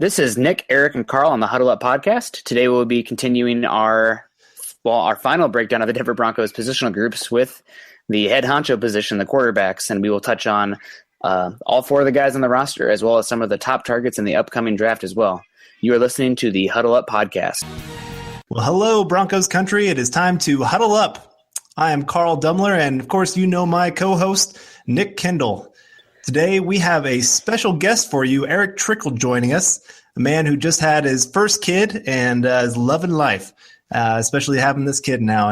This is Nick, Eric, and Carl on the Huddle Up podcast. Today we'll be continuing our final breakdown of the Denver Broncos positional groups with the head honcho position, the quarterbacks, and we will touch on all four of the guys on the roster, as well as some of the top targets in the upcoming draft as well. You are listening to the Huddle Up podcast. Well, hello, Broncos country. It is time to huddle up. I am Carl Dumler, and of course, you know my co-host, Nick Kendall. Today, we have a special guest for you, Erick Trickel, joining us, a man who just had his first kid and is loving life, especially having this kid now.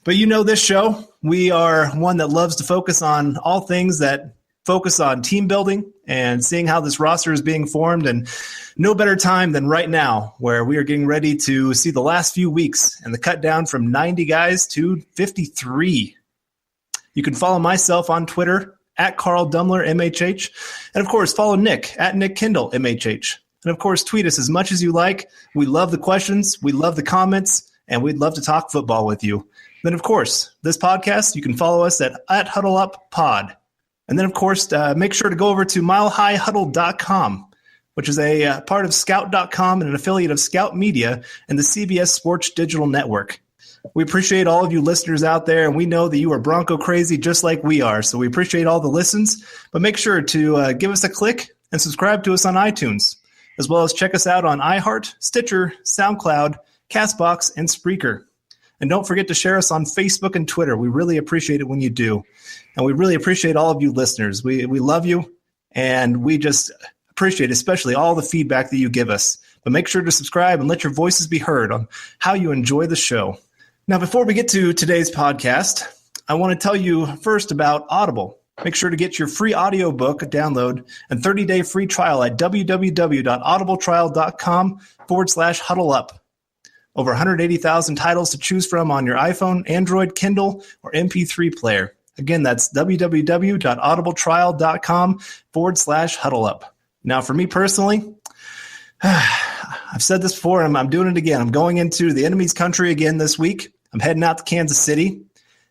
But you know this show, we are one that loves to focus on all things that focus on team building and seeing how this roster is being formed. And no better time than right now, where we are getting ready to see the last few weeks and the cut down from 90 guys to 53. You can follow myself on Twitter at Carl Dumler, MHH. And of course, follow Nick at Nick Kendall, MHH. And of course, tweet us as much as you like. We love the questions. We love the comments. And we'd love to talk football with you. Then, of course, this podcast, you can follow us at Huddle Up Pod. And then, of course, make sure to go over to milehighhuddle.com, which is a part of Scout.com and an affiliate of Scout Media and the CBS Sports Digital Network. We appreciate all of you listeners out there, and we know that you are Bronco crazy just like we are. So we appreciate all the listens, but make sure to give us a click and subscribe to us on iTunes, as well as check us out on iHeart, Stitcher, SoundCloud, CastBox, and Spreaker. And don't forget to share us on Facebook and Twitter. We really appreciate it when you do. And we really appreciate all of you listeners. We love you, and we just appreciate especially all the feedback that you give us. But make sure to subscribe and let your voices be heard on how you enjoy the show. Now, before we get to today's podcast, I want to tell you first about Audible. Make sure to get your free audiobook download and 30-day free trial at www.audibletrial.com/huddleup. Over 180,000 titles to choose from on your iPhone, Android, Kindle, or MP3 player. Again, that's www.audibletrial.com/huddleup. Now, for me personally, I've said this before, and I'm doing it again. I'm going into the enemy's country again this week. I'm heading out to Kansas City,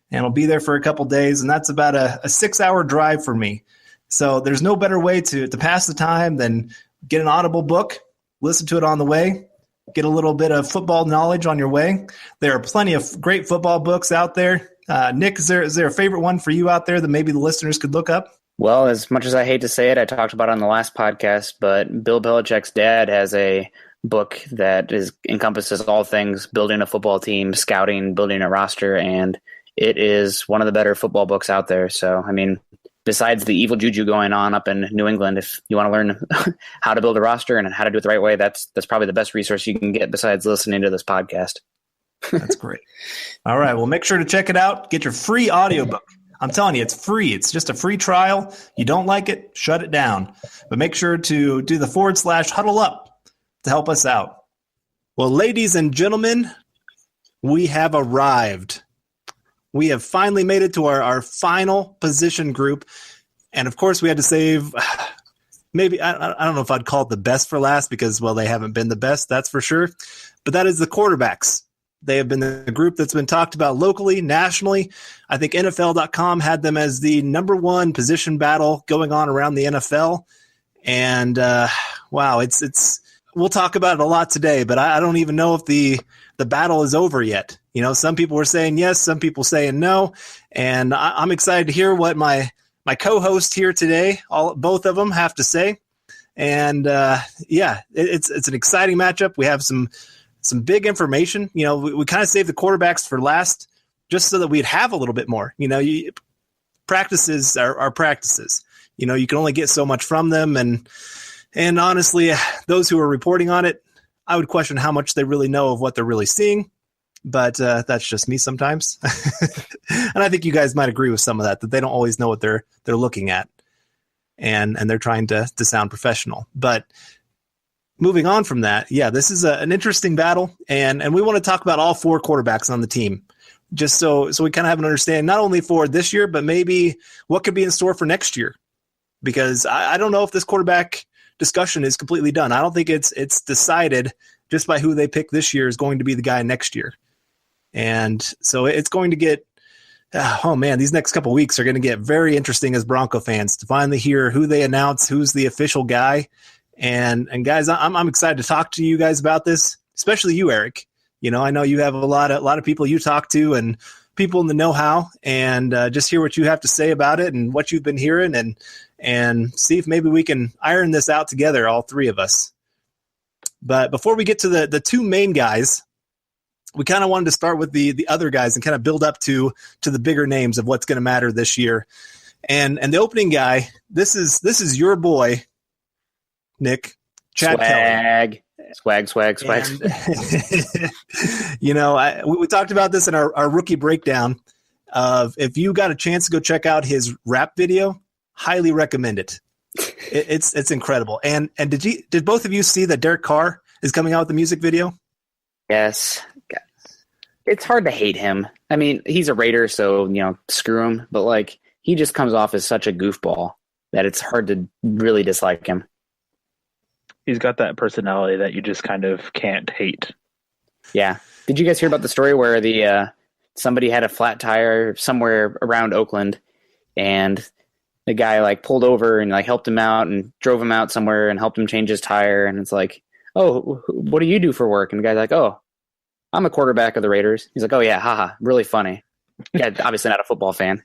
and I'll be there for a couple days, and that's about a 6-hour drive for me. So there's no better way to pass the time than get an Audible book, listen to it on the way, get a little bit of football knowledge on your way. There are plenty of great football books out there. Nick, is there a favorite one for you out there that maybe the listeners could look up? Well, as much as I hate to say it, I talked about it on the last podcast, but Bill Belichick's dad has a book that encompasses all things building a football team, scouting, building a roster, and it is one of the better football books out there. So, I mean, besides the evil juju going on up in New England, if you want to learn how to build a roster and how to do it the right way, that's probably the best resource you can get besides listening to this podcast. That's great. All right, well, make sure to check it out. Get your free audiobook. I'm telling you, it's free. It's just a free trial. You don't like it, shut it down. But make sure to do the /huddle up to help us out. Well, ladies and gentlemen, we have arrived. We have finally made it to our final position group. And, of course, we had to save maybe, I don't know if I'd call it the best for last because, well, they haven't been the best, that's for sure. But that is the quarterbacks. They have been the group that's been talked about locally, nationally. I think NFL.com had them as the number one position battle going on around the NFL. And, wow, it's we'll talk about it a lot today, but I don't even know if the battle is over yet. You know, some people were saying yes, some people saying no. And I'm excited to hear what my co-host here today, both of them, have to say. And, it's an exciting matchup. We have some big information. You know, we kind of saved the quarterbacks for last just so that we'd have a little bit more. You know, practices are practices. You know, you can only get so much from them. And honestly, those who are reporting on it, I would question how much they really know of what they're really seeing. But that's just me sometimes. And I think you guys might agree with some of that they don't always know what they're looking at. And they're trying to sound professional. But moving on from that, yeah, this is an interesting battle, and we want to talk about all four quarterbacks on the team, just so we kind of have an understanding, not only for this year, but maybe what could be in store for next year. Because I don't know if this quarterback discussion is completely done. I don't think it's decided just by who they pick this year is going to be the guy next year. And so it's going to get, these next couple of weeks are going to get very interesting as Bronco fans to finally hear who they announce, who's the official guy. And guys, I'm excited to talk to you guys about this, especially you, Eric. I know you have a lot of people you talk to and people in the know-how, and just hear what you have to say about it and what you've been hearing, and see if maybe we can iron this out together, all three of us. But before we get to the two main guys, we kind of wanted to start with the other guys and kind of build up to the bigger names of what's going to matter this year. And the opening guy, this is your boy, Nick, Chad Kelly. Swag. We talked about this in our rookie breakdown of, if you got a chance to go check out his rap video, highly recommend it. It's incredible. And did both of you see that Derek Carr is coming out with the music video? Yes. It's hard to hate him. I mean, he's a Raider, so, screw him. But, he just comes off as such a goofball that it's hard to really dislike him. He's got that personality that you just kind of can't hate. Yeah. Did you guys hear about the story where somebody had a flat tire somewhere around Oakland, and the guy pulled over and helped him out and drove him out somewhere and helped him change his tire, and it's oh, what do you do for work? And the guy's like, oh, I'm a quarterback of the Raiders. He's like, oh yeah, haha, really funny. Yeah, obviously not a football fan.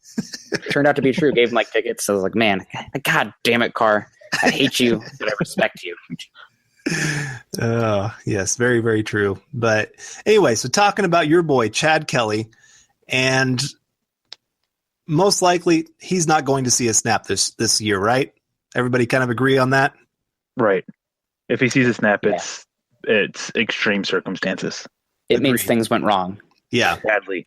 Turned out to be true. Gave him tickets. So I was like, man, God damn it, Carr. I hate you, but I respect you. Yes, very, very true. But anyway, so talking about your boy, Chad Kelly, and most likely he's not going to see a snap this year, right? Everybody kind of agree on that? Right. If he sees a snap, it's extreme circumstances. It means things went wrong. Yeah. Badly.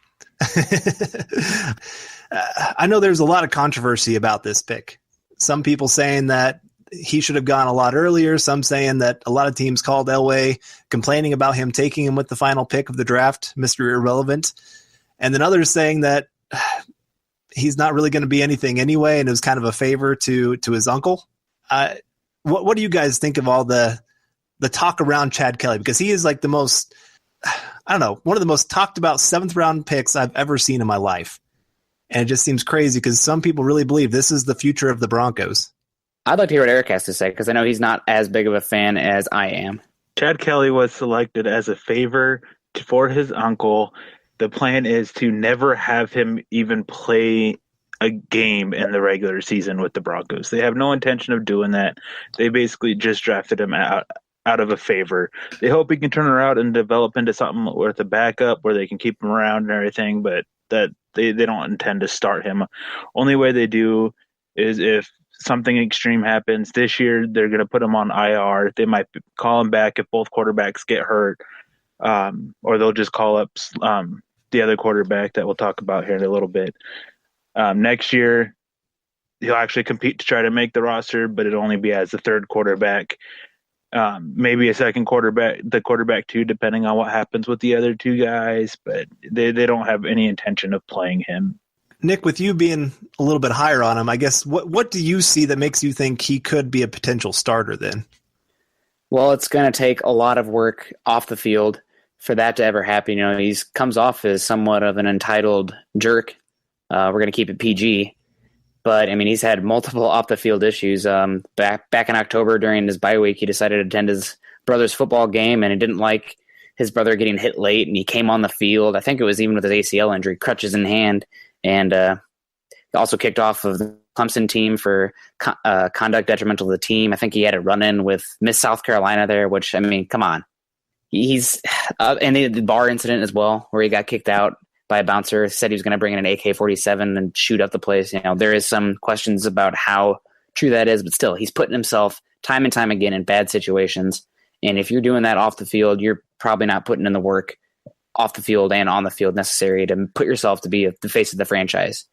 I know there's a lot of controversy about this pick. Some people saying that he should have gone a lot earlier. Some saying that a lot of teams called Elway, complaining about him taking him with the final pick of the draft, Mr. Irrelevant. And then others saying that he's not really going to be anything anyway, and it was kind of a favor to his uncle. What do you guys think of all the talk around Chad Kelly? Because he is the most, one of the most talked about 7th round picks I've ever seen in my life. And it just seems crazy because some people really believe this is the future of the Broncos. I'd like to hear what Eric has to say, because I know he's not as big of a fan as I am. Chad Kelly was selected as a favor for his uncle. The plan is to never have him even play a game in the regular season with the Broncos. They have no intention of doing that. They basically just drafted him out of a favor. They hope he can turn around and develop into something with a backup where they can keep him around and everything, but that they don't intend to start him. Only way they do is if something extreme happens. This year, they're going to put him on IR. They might call him back if both quarterbacks get hurt, or they'll just call up the other quarterback that we'll talk about here in a little bit. Next year, he'll actually compete to try to make the roster, but it'll only be as the third quarterback. Maybe a second quarterback, the quarterback too, depending on what happens with the other two guys, but they don't have any intention of playing him. Nick, with you being a little bit higher on him, I guess, what do you see that makes you think he could be a potential starter then? Well, it's going to take a lot of work off the field for that to ever happen. He comes off as somewhat of an entitled jerk. We're going to keep it PG. But, he's had multiple off-the-field issues. Back in October during his bye week, he decided to attend his brother's football game, and he didn't like his brother getting hit late, and he came on the field. I think it was even with his ACL injury, crutches in hand, and also kicked off of the Clemson team for conduct detrimental to the team. I think he had a run-in with Miss South Carolina there, which, come on. He's and the bar incident as well, where he got kicked out by a bouncer, said he was going to bring in an AK-47 and shoot up the place. There is some questions about how true that is, but still, he's putting himself time and time again in bad situations. And if you're doing that off the field, you're probably not putting in the work off the field and on the field necessary to put yourself to be the face of the franchise.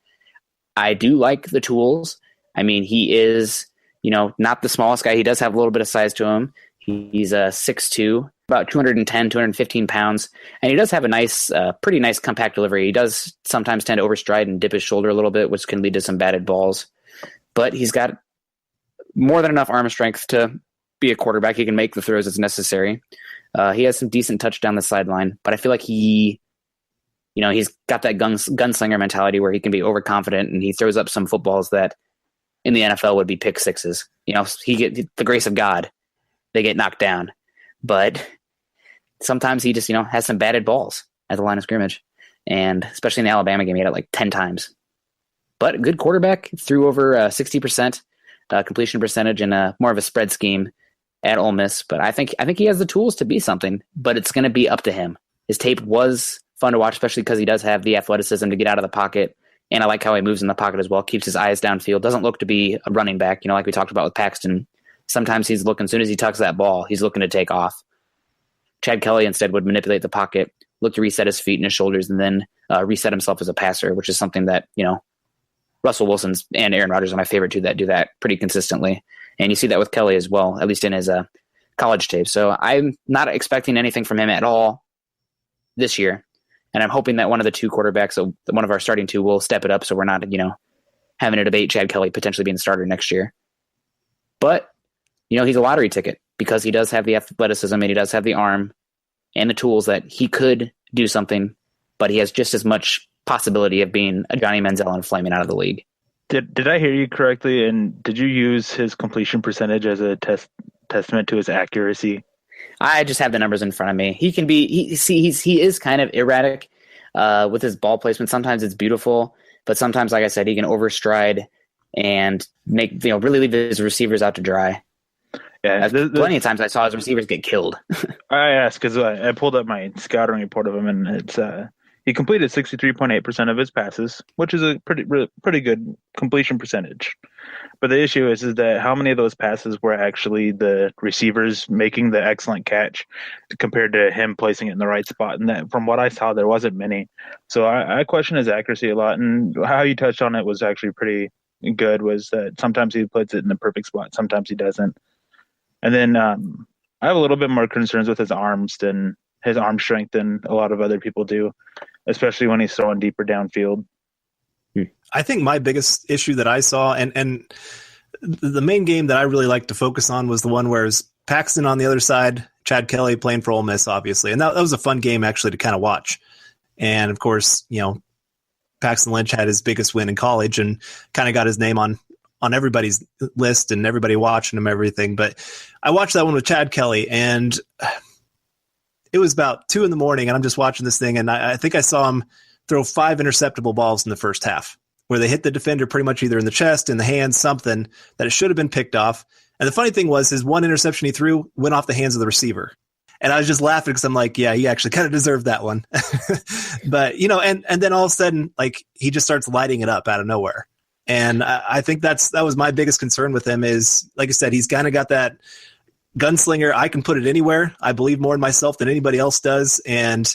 I do like the tools. He is, not the smallest guy. He does have a little bit of size to him. He's a 6'2", about 210, 215 pounds. And he does have a nice, pretty nice compact delivery. He does sometimes tend to overstride and dip his shoulder a little bit, which can lead to some batted balls. But he's got more than enough arm strength to be a quarterback. He can make the throws as necessary. He has some decent touch down the sideline, but I feel like he's got that gunslinger mentality where he can be overconfident, and he throws up some footballs that in the NFL would be pick sixes. He get the grace of God. they get knocked down. But sometimes he just, has some batted balls at the line of scrimmage. And especially in the Alabama game, he had it like 10 times. But a good quarterback, threw over 60% completion percentage in more of a spread scheme at Ole Miss. But I think he has the tools to be something, but it's going to be up to him. His tape was fun to watch, especially because he does have the athleticism to get out of the pocket. And I like how he moves in the pocket as well, keeps his eyes downfield, doesn't look to be a running back, like we talked about with Paxton. Sometimes he's looking, as soon as he tucks that ball, he's looking to take off. Chad Kelly instead would manipulate the pocket, look to reset his feet and his shoulders, and then reset himself as a passer, which is something that, Russell Wilson's and Aaron Rodgers are my favorite two that do that pretty consistently. And you see that with Kelly as well, at least in his college tape. So I'm not expecting anything from him at all this year. And I'm hoping that one of the two quarterbacks, so one of our starting two, will step it up so we're not, having a debate Chad Kelly potentially being the starter next year. But, he's a lottery ticket because he does have the athleticism and he does have the arm and the tools that he could do something, but he has just as much possibility of being a Johnny Manziel and flaming out of the league. Did I hear you correctly? And did you use his completion percentage as a testament to his accuracy? I just have the numbers in front of me. He can be, he is kind of erratic with his ball placement. Sometimes it's beautiful, but sometimes, like I said, he can overstride and make, really leave his receivers out to dry. Yeah, plenty of times I saw his receivers get killed. I asked because I pulled up my scouting report of him, and it's he completed 63.8% of his passes, which is a pretty good completion percentage. But the issue is that how many of those passes were actually the receivers making the excellent catch compared to him placing it in the right spot? And that, from what I saw, there wasn't many. So I question his accuracy a lot. And how you touched on it was actually pretty good, was that sometimes he puts it in the perfect spot, sometimes he doesn't. And then I have a little bit more concerns with his arm strength than a lot of other people do, especially when he's throwing deeper downfield. I think my biggest issue that I saw, and the main game that I really like to focus on, was the one where it's Paxton on the other side, Chad Kelly playing for Ole Miss, obviously. And that was a fun game actually to kind of watch. And of course, Paxton Lynch had his biggest win in college and kind of got his name on everybody's list and everybody watching him, everything. But I watched that one with Chad Kelly, and it was about 2 a.m. and I'm just watching this thing. And I think I saw him throw 5 interceptable balls in the first half, where they hit the defender pretty much either in the chest, in the hands, something that it should have been picked off. And the funny thing was, his one interception he threw went off the hands of the receiver. And I was just laughing because I'm like, yeah, he actually kind of deserved that one. But, and then all of a sudden, like, he just starts lighting it up out of nowhere. And I think that was my biggest concern with him is, like I said, he's kind of got that gunslinger. I can put it anywhere. I believe more in myself than anybody else does. And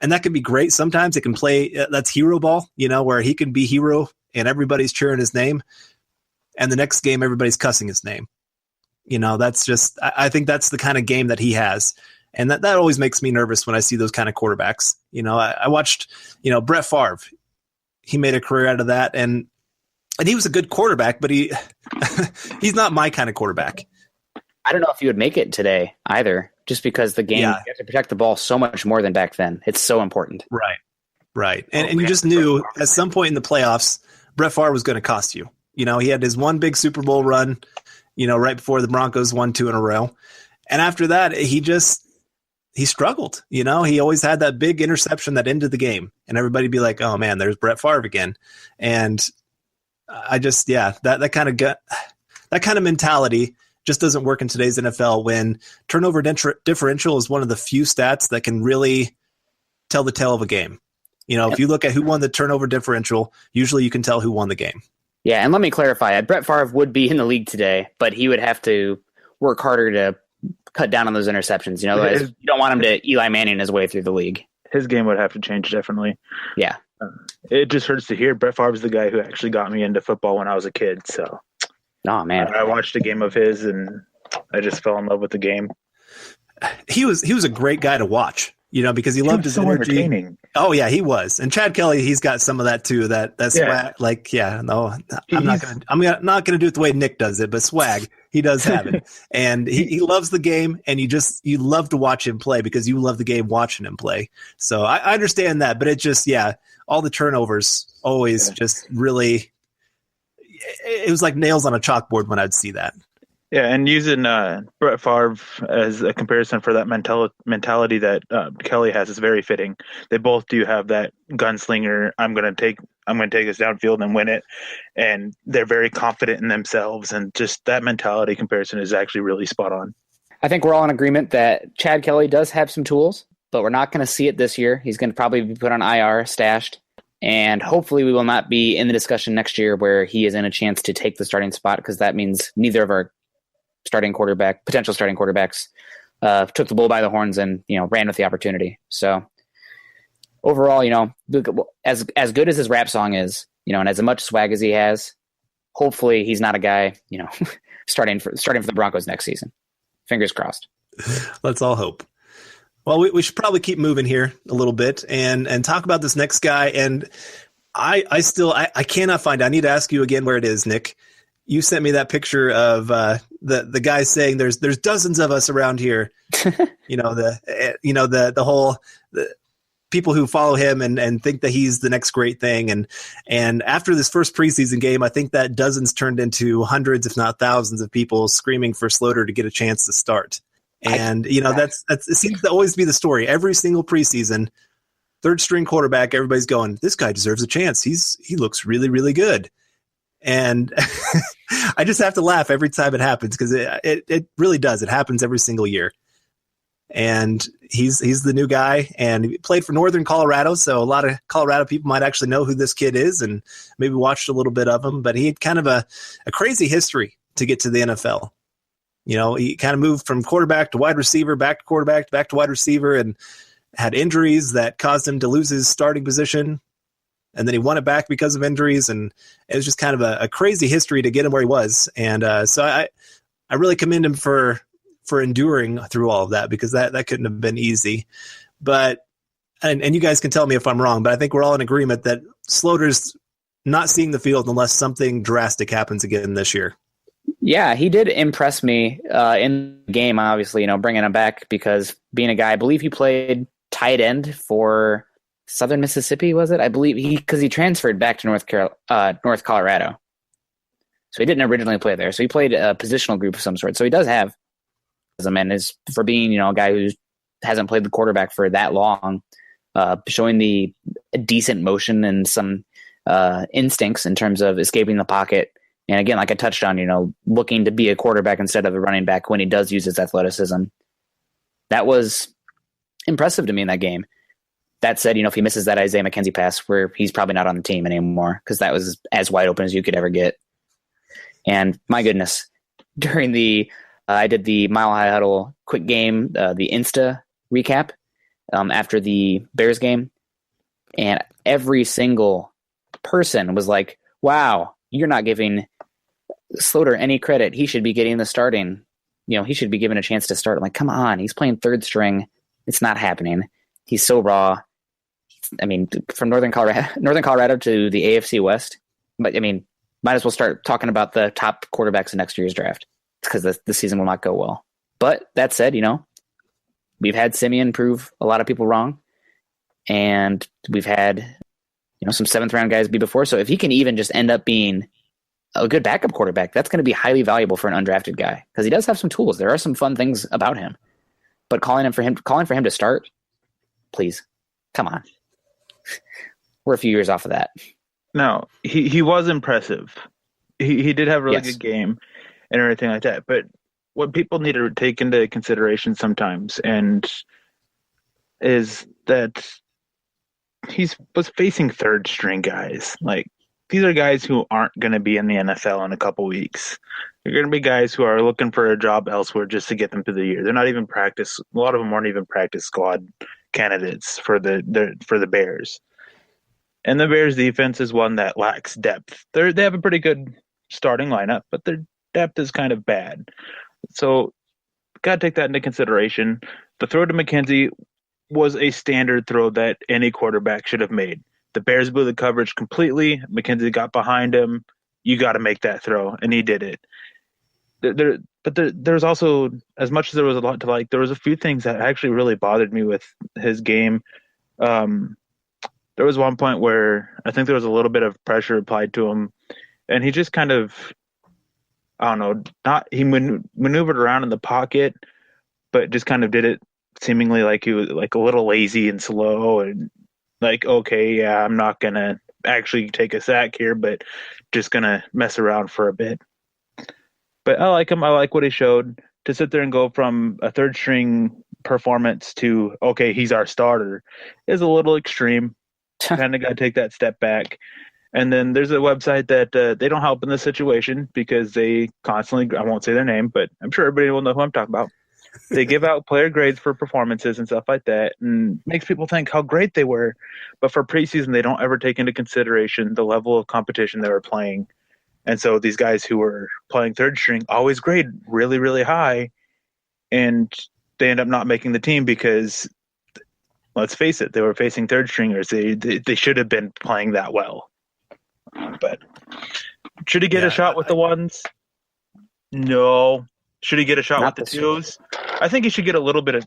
that can be great. Sometimes it can play, that's hero ball, where he can be hero and everybody's cheering his name. And the next game, everybody's cussing his name. That's just, I think that's the kind of game that he has. And that always makes me nervous when I see those kind of quarterbacks. I watched, Brett Favre. He made a career out of that. And he was a good quarterback, but he's not my kind of quarterback. I don't know if he would make it today either, just because the game, you have to protect the ball so much more than back then. It's so important. Right. And you just knew at some point in the playoffs, Brett Favre was going to cost you. He had his one big Super Bowl run, right before the Broncos won 2 in a row. And after that, he struggled. He always had that big interception that ended the game. And everybody'd be like, oh man, there's Brett Favre again. And I just, that kind of mentality just doesn't work in today's NFL, when turnover differential is one of the few stats that can really tell the tale of a game. If you look at who won the turnover differential, usually you can tell who won the game. Yeah, and let me clarify. Brett Favre would be in the league today, but he would have to work harder to cut down on those interceptions. You don't want him to Eli Manning his way through the league. His game would have to change, definitely. Yeah. It just hurts to hear. Brett Favre's the guy who actually got me into football when I was a kid, so... Oh, man. I watched a game of his, and I just fell in love with the game. He was a great guy to watch, because he loved his energy. Entertaining. Oh, yeah, he was. And Chad Kelly, he's got some of that too. Swag. I'm not gonna do it the way Nick does it, but swag, he does have it. And he loves the game, and you love to watch him play because you love the game watching him play. So I understand that, but it just all the turnovers always just really. It was like nails on a chalkboard when I'd see that. Yeah, and using Brett Favre as a comparison for that mentality that Kelly has is very fitting. They both do have that gunslinger. I'm going to take this downfield and win it, and they're very confident in themselves. And just that mentality comparison is actually really spot on. I think we're all in agreement that Chad Kelly does have some tools, but we're not going to see it this year. He's going to probably be put on IR, stashed, and hopefully we will not be in the discussion next year where he is in a chance to take the starting spot, because that means neither of our potential starting quarterbacks took the bull by the horns and ran with the opportunity. So overall, as good as his rap song is, and as much swag as he has, hopefully he's not a guy starting for the Broncos next season. Fingers crossed. Let's all hope. Well, we should probably keep moving here a little bit and talk about this next guy. And I cannot find it. I need to ask you again where it is, Nick. You sent me that picture of the guy saying there's dozens of us around here. The whole people who follow him and think that he's the next great thing. And after this first preseason game, I think that dozens turned into hundreds, if not thousands, of people screaming for Sloter to get a chance to start. And that's it seems to always be the story. Every single preseason, third string quarterback, everybody's going, this guy deserves a chance. He looks really, really good. And I just have to laugh every time it happens, because it really does. It happens every single year. And he's the new guy, and he played for Northern Colorado, so a lot of Colorado people might actually know who this kid is and maybe watched a little bit of him. But he had kind of a crazy history to get to the NFL. He kind of moved from quarterback to wide receiver, back to quarterback, back to wide receiver, and had injuries that caused him to lose his starting position. And then he won it back because of injuries, and it was just kind of a crazy history to get him where he was. And so I really commend him for enduring through all of that, because that couldn't have been easy. But and you guys can tell me if I'm wrong, but I think we're all in agreement that Sloter's not seeing the field unless something drastic happens again this year. Yeah, he did impress me in the game, obviously, bringing him back, because being a guy, I believe he played tight end for Southern Mississippi, was it? I believe because he transferred back to North Colorado. So he didn't originally play there. So he played a positional group of some sort. So he does have, and is for being, a guy who hasn't played the quarterback for that long, showing the decent motion and some instincts in terms of escaping the pocket. And again, like I touched on, looking to be a quarterback instead of a running back when he does use his athleticism. That was impressive to me in that game. That said, if he misses that Isaiah McKenzie pass, where he's probably not on the team anymore, because that was as wide open as you could ever get. And my goodness, during I did the Mile High Huddle quick game, the Insta recap after the Bears game, and every single person was like, wow, you're not giving Sloter any credit. He should be getting the starting. He should be given a chance to start. I'm like, come on, he's playing third string. It's not happening. He's so raw. I mean, from Northern Colorado to the AFC West. But I mean, might as well start talking about the top quarterbacks in next year's draft, because the season will not go well. But that said, we've had Siemian prove a lot of people wrong, and we've had some seventh round guys be before. So if he can even just end up being a good backup quarterback, that's going to be highly valuable for an undrafted guy, because he does have some tools. There are some fun things about him. But calling for him to start, please, come on. We're a few years off of that. No, he was impressive. He did have a really good game and everything like that. But what people need to take into consideration sometimes is that he was facing third string guys. Like, these are guys who aren't going to be in the NFL in a couple weeks. They're going to be guys who are looking for a job elsewhere just to get them through the year. They're not even practice. A lot of them weren't even practice squad candidates for the Bears. And the Bears defense is one that lacks depth. They have a pretty good starting lineup, but their depth is kind of bad. So got to take that into consideration. The throw to McKenzie was a standard throw that any quarterback should have made. The Bears blew the coverage completely. McKenzie got behind him. You got to make that throw, and he did it. There's also, as much as there was a lot to like, there was a few things that actually really bothered me with his game. There was one point where I think there was a little bit of pressure applied to him, and he just kind of I don't know, not he maneuvered around in the pocket, but just kind of did it seemingly like he was like a little lazy and slow and like, okay, yeah, I'm not gonna actually take a sack here, but just gonna mess around for a bit. But I like him. I like what he showed. To sit there and go from a third string performance to, okay, he's our starter is a little extreme. Kind of got to take that step back. And then there's a website that they don't help in this situation because they constantly, I won't say their name, but I'm sure everybody will know who I'm talking about. They give out player grades for performances and stuff like that and makes people think how great they were. But for preseason, they don't ever take into consideration the level of competition they were playing. And so these guys who were playing third string always grade really, really high, and they end up not making the team because, let's face it, they were facing third stringers. They should have been playing that well. But should he get a shot with the ones? No. Should he get a shot with the twos? I think he should get a little bit of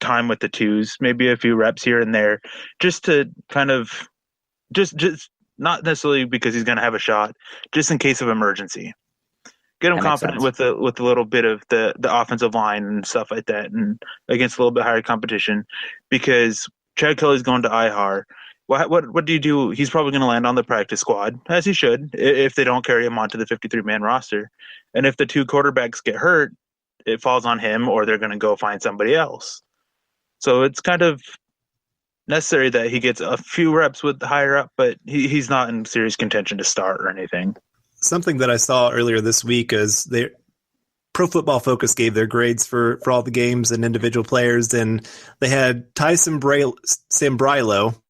time with the twos, maybe a few reps here and there, just to kind of just not necessarily because he's going to have a shot, just in case of emergency. Get him confident with a little bit of the offensive line and stuff like that, and against a little bit higher competition, because Chad Kelly's going to IHAR. What do you do? He's probably going to land on the practice squad, as he should, if they don't carry him onto the 53-man roster. And if the two quarterbacks get hurt, it falls on him, or they're going to go find somebody else. So it's kind of necessary that he gets a few reps with the higher up, but he's not in serious contention to start or anything. Something that I saw earlier this week is Pro Football Focus gave their grades for all the games and individual players, and they had Ty Sambrailo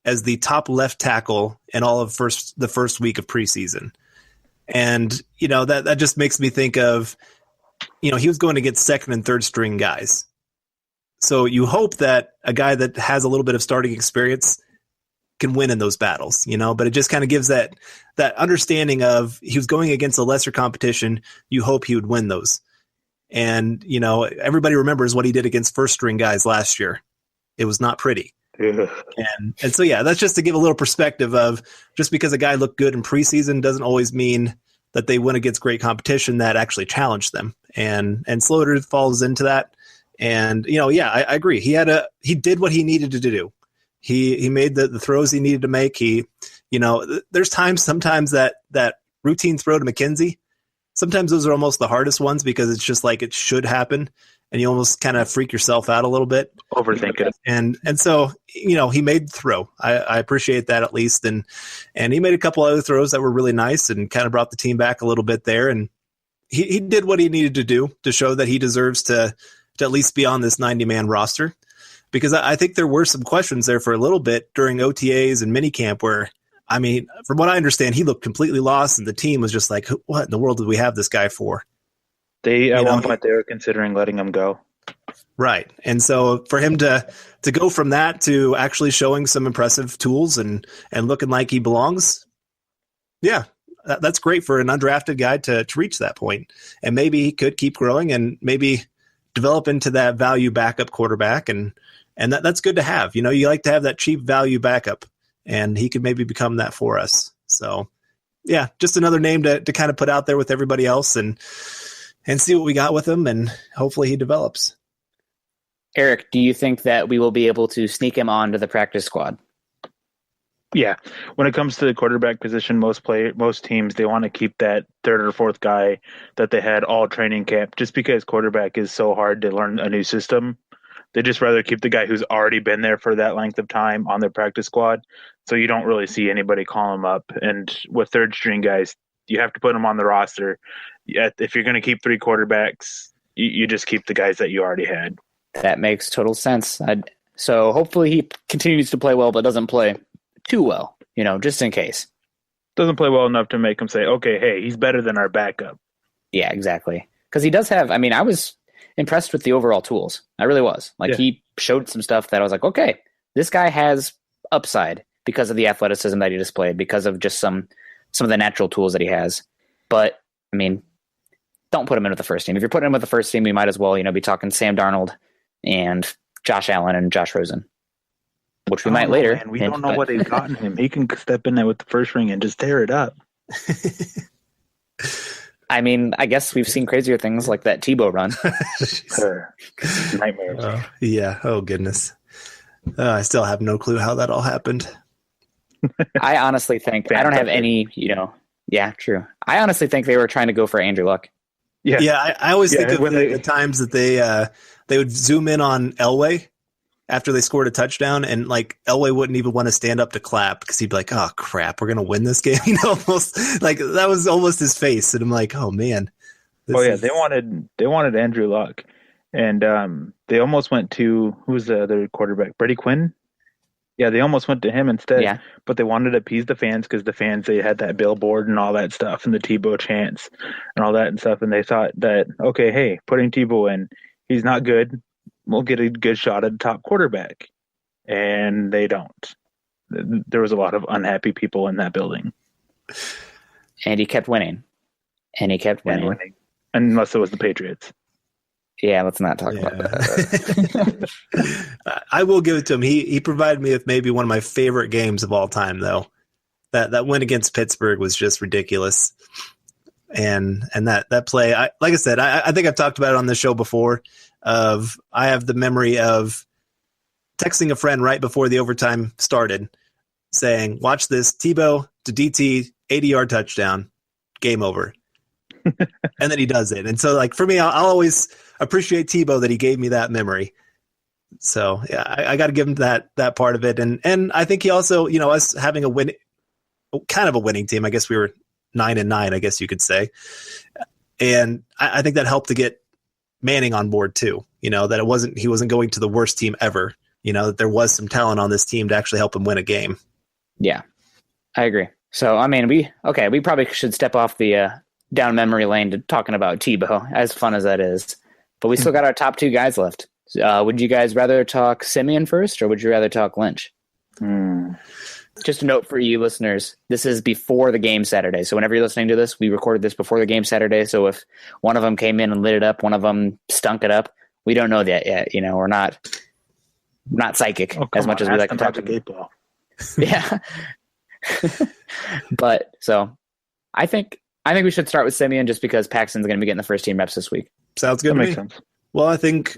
as the top left tackle in all of the first week of preseason. And, that just makes me think of, he was going against second and third string guys. So you hope that a guy that has a little bit of starting experience can win in those battles, but it just kind of gives that understanding of he was going against a lesser competition. You hope he would win those. And, everybody remembers what he did against first string guys last year. It was not pretty. Yeah. And so, that's just to give a little perspective of just because a guy looked good in preseason doesn't always mean that they win against great competition that actually challenged them. And Slaughter falls into that. And, I agree. He did what he needed to do. He made the throws he needed to make. There's sometimes that routine throw to McKenzie, sometimes those are almost the hardest ones because it's just like it should happen. And you almost kind of freak yourself out a little bit. Overthink it. And so, he made the throw. I appreciate that at least. And he made a couple other throws that were really nice and kind of brought the team back a little bit there. And he did what he needed to do to show that he deserves to at least be on this 90-man roster. Because I think there were some questions there for a little bit during OTAs and minicamp where, from what I understand, he looked completely lost and the team was just like, what in the world did we have this guy for? At one point they were considering letting him go. Right. And so for him to go from that to actually showing some impressive tools and looking like he belongs, that's great for an undrafted guy to reach that point. And maybe he could keep growing and maybe develop into that value backup quarterback. And that's good to have. You like to have that cheap value backup, and he could maybe become that for us. So, just another name to kind of put out there with everybody else and see what we got with him, and hopefully he develops. Eric, do you think that we will be able to sneak him onto the practice squad? Yeah. When it comes to the quarterback position, most teams, they want to keep that third or fourth guy that they had all training camp, just because quarterback is so hard to learn a new system. They just rather keep the guy who's already been there for that length of time on their practice squad. So you don't really see anybody call him up. And with third string guys, you have to put them on the roster. If you're going to keep three quarterbacks, you just keep the guys that you already had. That makes total sense. So hopefully he continues to play well, but doesn't play too well, just in case. Doesn't play well enough to make him say, okay, hey, he's better than our backup. Yeah, exactly. Because he does have, I was impressed with the overall tools. I really was. He showed some stuff that I was like, okay, this guy has upside because of the athleticism that he displayed, because of just some of the natural tools that he has. But, don't put him in with the first team. If you're putting him with the first team, we might as well, be talking Sam Darnold and Josh Allen and Josh Rosen, which we might later. Man. We don't know what he's gotten him. He can step in there with the first ring and just tear it up. I mean, I guess we've seen crazier things like that Tebow run. Nightmares. Yeah. Oh, goodness. I still have no clue how that all happened. I honestly think I don't have any, yeah, true. I honestly think they were trying to go for Andrew Luck. Yeah. I always think of the times that they would zoom in on Elway after they scored a touchdown, and like Elway wouldn't even want to stand up to clap because he'd be like, "Oh crap, we're gonna win this game." Almost like that was almost his face, and I'm like, "Oh man." They wanted Andrew Luck, and they almost went to who's the other quarterback, Brady Quinn. Yeah, they almost went to him instead. Yeah. But they wanted to appease the fans because the fans, they had that billboard and all that stuff and the Tebow chants and all that and stuff. And they thought that, okay, hey, putting Tebow in, he's not good. We'll get a good shot at the top quarterback. And they don't. There was a lot of unhappy people in that building. And he kept winning. Unless it was the Patriots. Yeah, let's not talk about that. I will give it to him. He provided me with maybe one of my favorite games of all time, though. That win against Pittsburgh was just ridiculous. And that play, like I said, I think I've talked about it on this show before. I have the memory of texting a friend right before the overtime started, saying, "Watch this, Tebow to DT, 80-yard touchdown, game over." And then he does it. And so, like, for me, I'll always appreciate Tebow that he gave me that memory. So, yeah, I got to give him that part of it. And I think he also, us having a winning team, I guess we were 9-9, I guess you could say. And I think that helped to get Manning on board too, that he wasn't going to the worst team ever, that there was some talent on this team to actually help him win a game. Yeah, I agree. So, I mean, we probably should step off the down memory lane to talking about Tebow, as fun as that is. But we still got our top two guys left. Would you guys rather talk Siemian first, or would you rather talk Lynch? Just a note for you listeners, this is before the game Saturday. So whenever you're listening to this, we recorded this before the game Saturday. So if one of them came in and lit it up, one of them stunk it up, we don't know that yet. We're not psychic as much as we like to talk to people. Yeah. But so I think we should start with Siemian just because Paxton's going to be getting the first team reps this week. Sounds good. That makes sense. Well, I think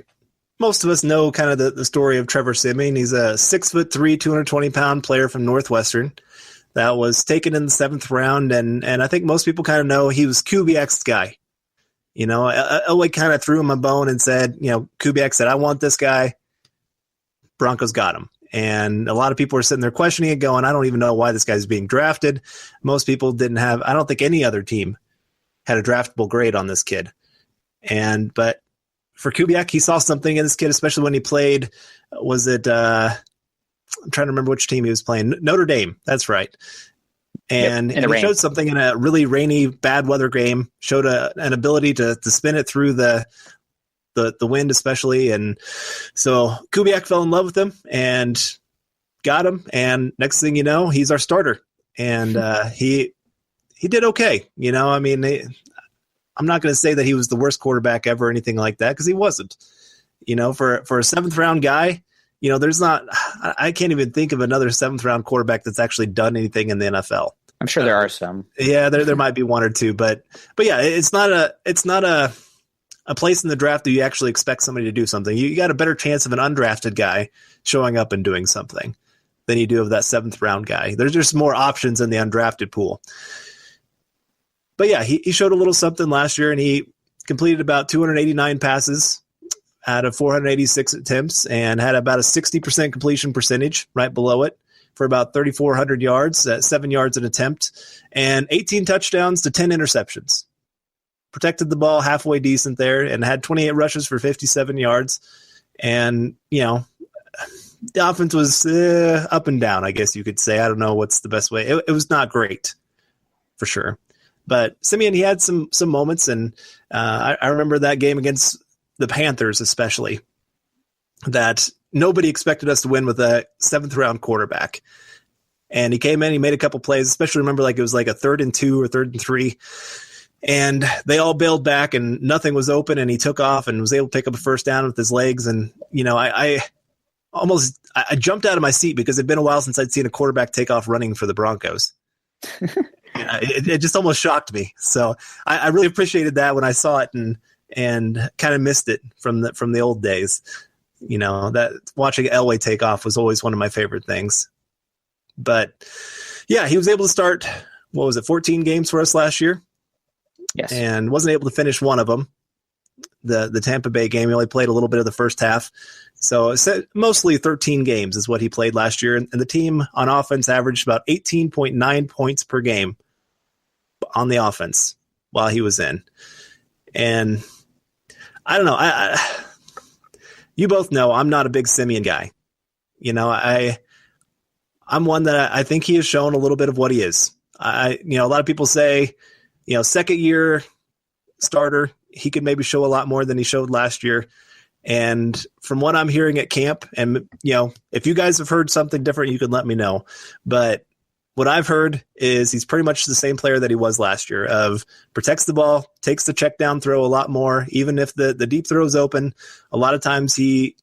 most of us know kind of the story of Trevor Siemian. He's a 6'3", 220-pound player from Northwestern that was taken in the 7th round. And I think most people kind of know he was Kubiak's guy. Elway kind of threw him a bone and said, Kubiak said, "I want this guy." Broncos got him. And a lot of people were sitting there questioning it, going, "I don't even know why this guy's being drafted." Most people didn't have, I don't think any other team had a draftable grade on this kid. But for Kubiak, he saw something in this kid, especially when he played, I'm trying to remember which team he was playing. Notre Dame, that's right. And he showed something in a really rainy, bad weather game, showed an ability to spin it through the wind especially. And so Kubiak fell in love with him and got him. And next thing you know, he's our starter. And he did okay. I'm not going to say that he was the worst quarterback ever or anything like that, because he wasn't. For a 7th round guy, I can't even think of another 7th round quarterback that's actually done anything in the NFL. I'm sure there are some. Yeah, there might be one or two, but yeah, it's not a place in the draft that you actually expect somebody to do something. You got a better chance of an undrafted guy showing up and doing something than you do of that 7th round guy. There's just more options in the undrafted pool. But yeah, he showed a little something last year, and he completed about 289 passes out of 486 attempts and had about a 60% completion percentage right below it for about 3,400 yards, 7 yards an attempt, and 18 touchdowns to 10 interceptions. Protected the ball halfway decent there and had 28 rushes for 57 yards. And, the offense was up and down, I guess you could say. I don't know what's the best way. It was not great, for sure. But Siemian, he had some moments, and I remember that game against the Panthers especially, that nobody expected us to win with a 7th round quarterback. And he came in, he made a couple plays, especially remember it was like a 3rd and 2 or 3rd and 3. And they all bailed back and nothing was open, and he took off and was able to pick up a first down with his legs. And, I jumped out of my seat because it'd been a while since I'd seen a quarterback take off running for the Broncos. It just almost shocked me. So I really appreciated that when I saw it and kind of missed it from the old days. That watching Elway take off was always one of my favorite things. But yeah, he was able to start, 14 games for us last year? Yes. And wasn't able to finish one of them. The Tampa Bay game, he only played a little bit of the first half. So mostly 13 games is what he played last year. And the team on offense averaged about 18.9 points per game on the offense while he was in. And I don't know. You both know I'm not a big Siemian guy. I'm one that I think he has shown a little bit of what he is. A lot of people say, second year starter, he could maybe show a lot more than he showed last year. And from what I'm hearing at camp, and if you guys have heard something different, you can let me know. But what I've heard is he's pretty much the same player that he was last year, of protects the ball, takes the check down throw a lot more. Even if the deep throw is open, a lot of times he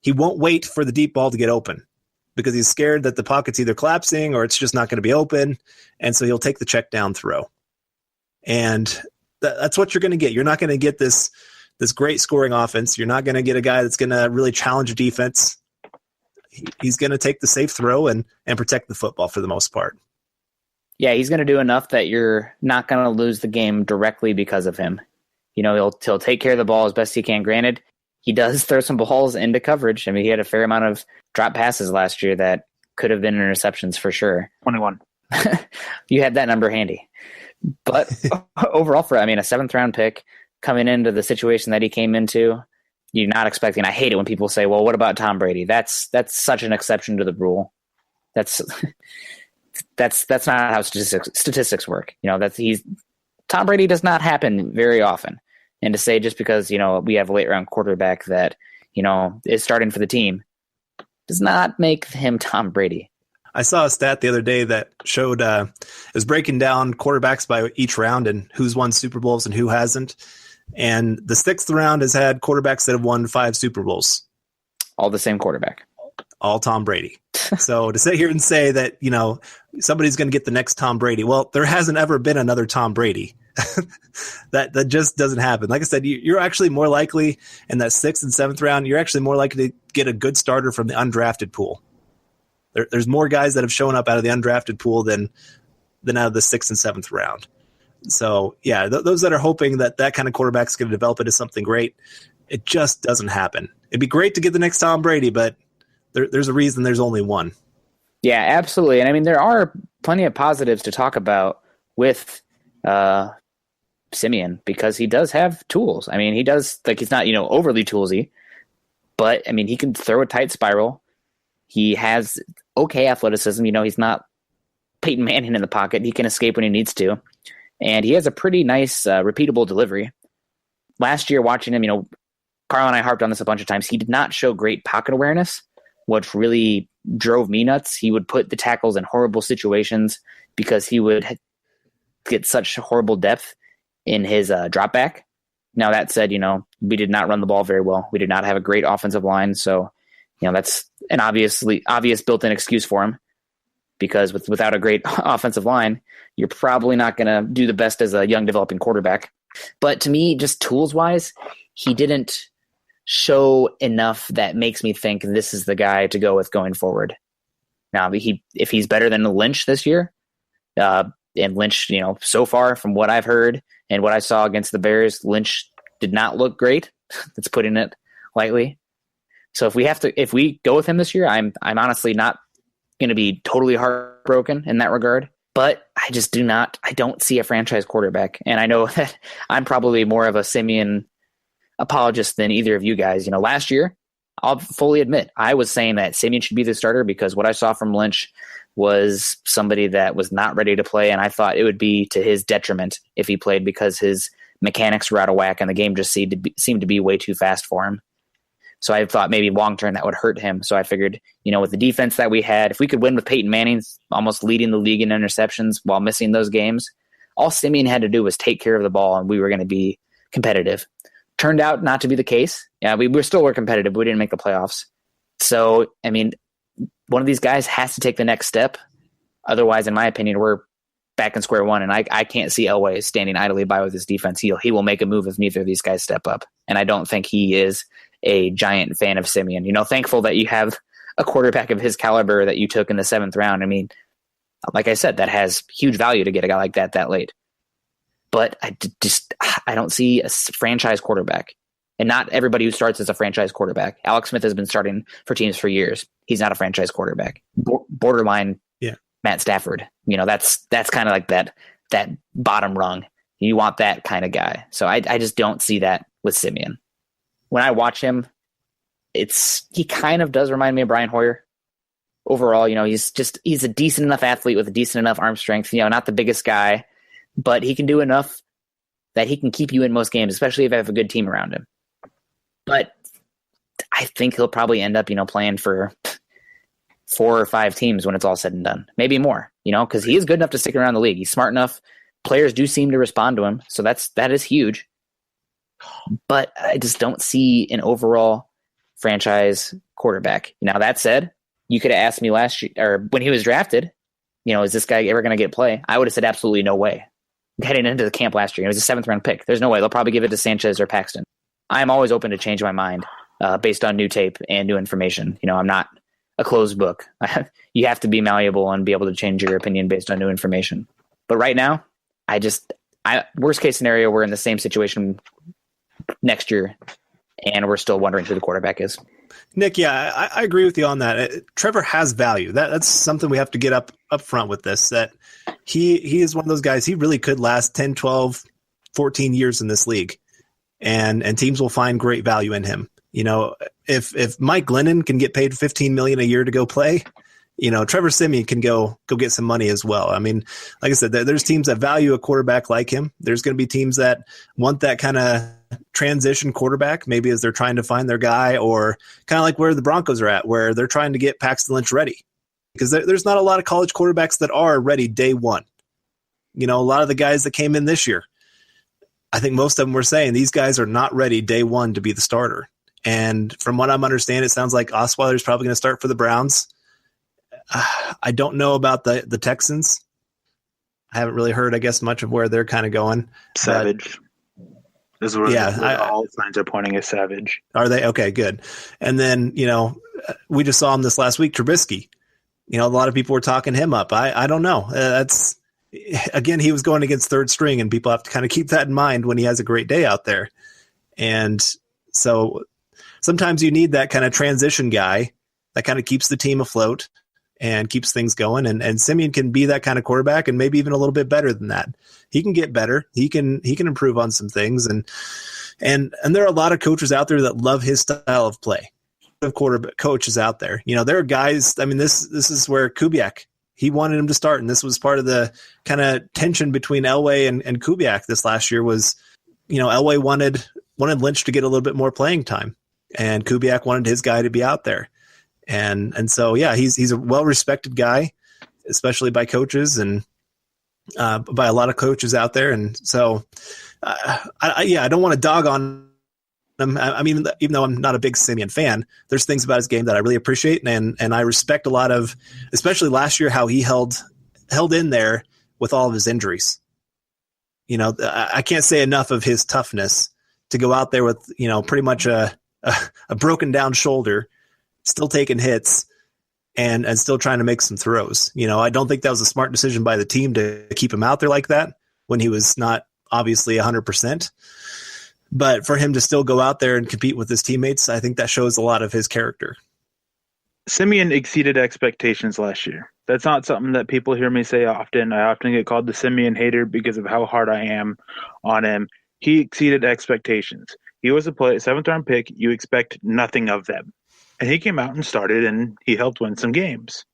won't wait for the deep ball to get open because he's scared that the pocket's either collapsing or it's just not going to be open. And so he'll take the check down throw. And that's what you're going to get. You're not going to get this great scoring offense. You're not going to get a guy that's going to really challenge a defense. He's going to take the safe throw and protect the football for the most part. Yeah, he's going to do enough that you're not going to lose the game directly because of him. He'll take care of the ball as best he can. Granted, he does throw some balls into coverage. I mean, he had a fair amount of drop passes last year that could have been interceptions for sure. 21. You had that number handy. But overall, a seventh-round pick coming into the situation that he came into, you're not expecting. I hate it when people say, "Well, what about Tom Brady?" That's such an exception to the rule. That's not how statistics work. Tom Brady does not happen very often. And to say just because we have a late-round quarterback that is starting for the team does not make him Tom Brady. I saw a stat the other day that showed it was breaking down quarterbacks by each round and who's won Super Bowls and who hasn't. And the sixth round has had quarterbacks that have won 5 Super Bowls. All the same quarterback. All Tom Brady. So to sit here and say that, somebody's going to get the next Tom Brady, well, there hasn't ever been another Tom Brady. That just doesn't happen. Like I said, you're actually more likely in that 6th and 7th round, you're actually more likely to get a good starter from the undrafted pool. There's more guys that have shown up out of the undrafted pool than out of the 6th and 7th round. So, yeah, those that are hoping that kind of quarterback is going to develop into something great, it just doesn't happen. It'd be great to get the next Tom Brady, but there's a reason there's only one. Yeah, absolutely. And there are plenty of positives to talk about with Siemian because he does have tools. He does, he's not, overly toolsy, but, he can throw a tight spiral. He has okay athleticism. He's not Peyton Manning in the pocket. He can escape when he needs to. And he has a pretty nice, repeatable delivery. Last year, watching him, Carl and I harped on this a bunch of times. He did not show great pocket awareness, which really drove me nuts. He would put the tackles in horrible situations because he would get such horrible depth in his drop back. Now, that said, we did not run the ball very well. We did not have a great offensive line. So, that's an obvious built-in excuse for him because without a great offensive line, you're probably not going to do the best as a young developing quarterback. But to me, just tools-wise, he didn't show enough that makes me think this is the guy to go with going forward. Now, if he's better than Lynch this year, and Lynch, so far from what I've heard and what I saw against the Bears, Lynch did not look great. That's putting it lightly. So if we go with him this year, I'm honestly not going to be totally heartbroken in that regard. But I don't see a franchise quarterback. And I know that I'm probably more of a Siemian apologist than either of you guys. Last year, I'll fully admit, I was saying that Siemian should be the starter because what I saw from Lynch was somebody that was not ready to play. And I thought it would be to his detriment if he played because his mechanics were out of whack and the game just seemed to be way too fast for him. So I thought maybe long-term that would hurt him. So I figured, with the defense that we had, if we could win with Peyton Manning almost leading the league in interceptions while missing those games, all Siemian had to do was take care of the ball and we were going to be competitive. Turned out not to be the case. Yeah, we still were competitive. But we didn't make the playoffs. So, one of these guys has to take the next step. Otherwise, in my opinion, we're back in square one. And I can't see Elway standing idly by with his defense. He will make a move if neither of these guys step up. And I don't think he is a giant fan of Siemian. Thankful that you have a quarterback of his caliber that you took in the 7th round. I mean, like I said, that has huge value to get a guy like that late. But I don't see a franchise quarterback. And not everybody who starts is a franchise quarterback. Alex Smith has been starting for teams for years. He's not a franchise quarterback. Borderline Matt Stafford. That's kind of like that bottom rung. You want that kind of guy. So I just don't see that with Siemian. When I watch him, he kind of does remind me of Brian Hoyer. Overall, he's a decent enough athlete with a decent enough arm strength. Not the biggest guy, but he can do enough that he can keep you in most games, especially if you have a good team around him. But I think he'll probably end up, playing for 4 or 5 teams when it's all said and done. Maybe more, because he is good enough to stick around the league. He's smart enough. Players do seem to respond to him. So that is huge. But I just don't see an overall franchise quarterback. Now, that said, you could have asked me last year, or when he was drafted, is this guy ever going to get play? I would have said absolutely no way. Heading into the camp last year, it was a 7th round pick. There's no way. They'll probably give it to Sanchez or Paxton. I'm always open to change my mind based on new tape and new information. I'm not a closed book. You have to be malleable and be able to change your opinion based on new information. But right now, worst case scenario, we're in the same situation next year, and we're still wondering who the quarterback is. Nick, yeah, I agree with you on that. Trevor has value. That's something we have to get up front with this, that he is one of those guys, he really could last 10, 12, 14 years in this league. And teams will find great value in him. If Mike Glennon can get paid $15 million a year to go play, Trevor Siemian can go get some money as well. I mean, like I said, there's teams that value a quarterback like him. There's going to be teams that want that kind of transition quarterback, maybe as they're trying to find their guy, or kind of like where the Broncos are at, where they're trying to get Paxton Lynch ready. Because there's not a lot of college quarterbacks that are ready day one. A lot of the guys that came in this year, I think most of them were saying these guys are not ready day one to be the starter. And from what I'm understanding, it sounds like Osweiler is probably going to start for the Browns. I don't know about the Texans. I haven't really heard, I guess, much of where they're kind of going. Savage. This is where all signs are pointing at Savage. Are they? Okay, good. And then, we just saw him this last week, Trubisky. A lot of people were talking him up. I don't know. Again, he was going against third string, and people have to kind of keep that in mind when he has a great day out there. And so sometimes you need that kind of transition guy that kind of keeps the team afloat and keeps things going. And Siemian can be that kind of quarterback, and maybe even a little bit better than that. He can get better. He can improve on some things. And there are a lot of coaches out there that love his style of play. Of quarterback coaches out there, there are guys. I mean, this is where Kubiak, he wanted him to start, and this was part of the kind of tension between Elway and Kubiak this last year was, Elway wanted Lynch to get a little bit more playing time, and Kubiak wanted his guy to be out there. And so, yeah, he's a well-respected guy, especially by coaches and by a lot of coaches out there. And so, I don't want to dog on him. I mean, even though I'm not a big Siemian fan, there's things about his game that I really appreciate, and I respect a lot of, especially last year, how he held in there with all of his injuries. I can't say enough of his toughness to go out there with, pretty much a broken down shoulder, still taking hits and still trying to make some throws. I don't think that was a smart decision by the team to keep him out there like that when he was not obviously 100%. But for him to still go out there and compete with his teammates, I think that shows a lot of his character. Siemian exceeded expectations last year. That's not something that people hear me say often. I often get called the Siemian hater because of how hard I am on him. He exceeded expectations. He was a 7th round pick. You expect nothing of them. And he came out and started, and he helped win some games.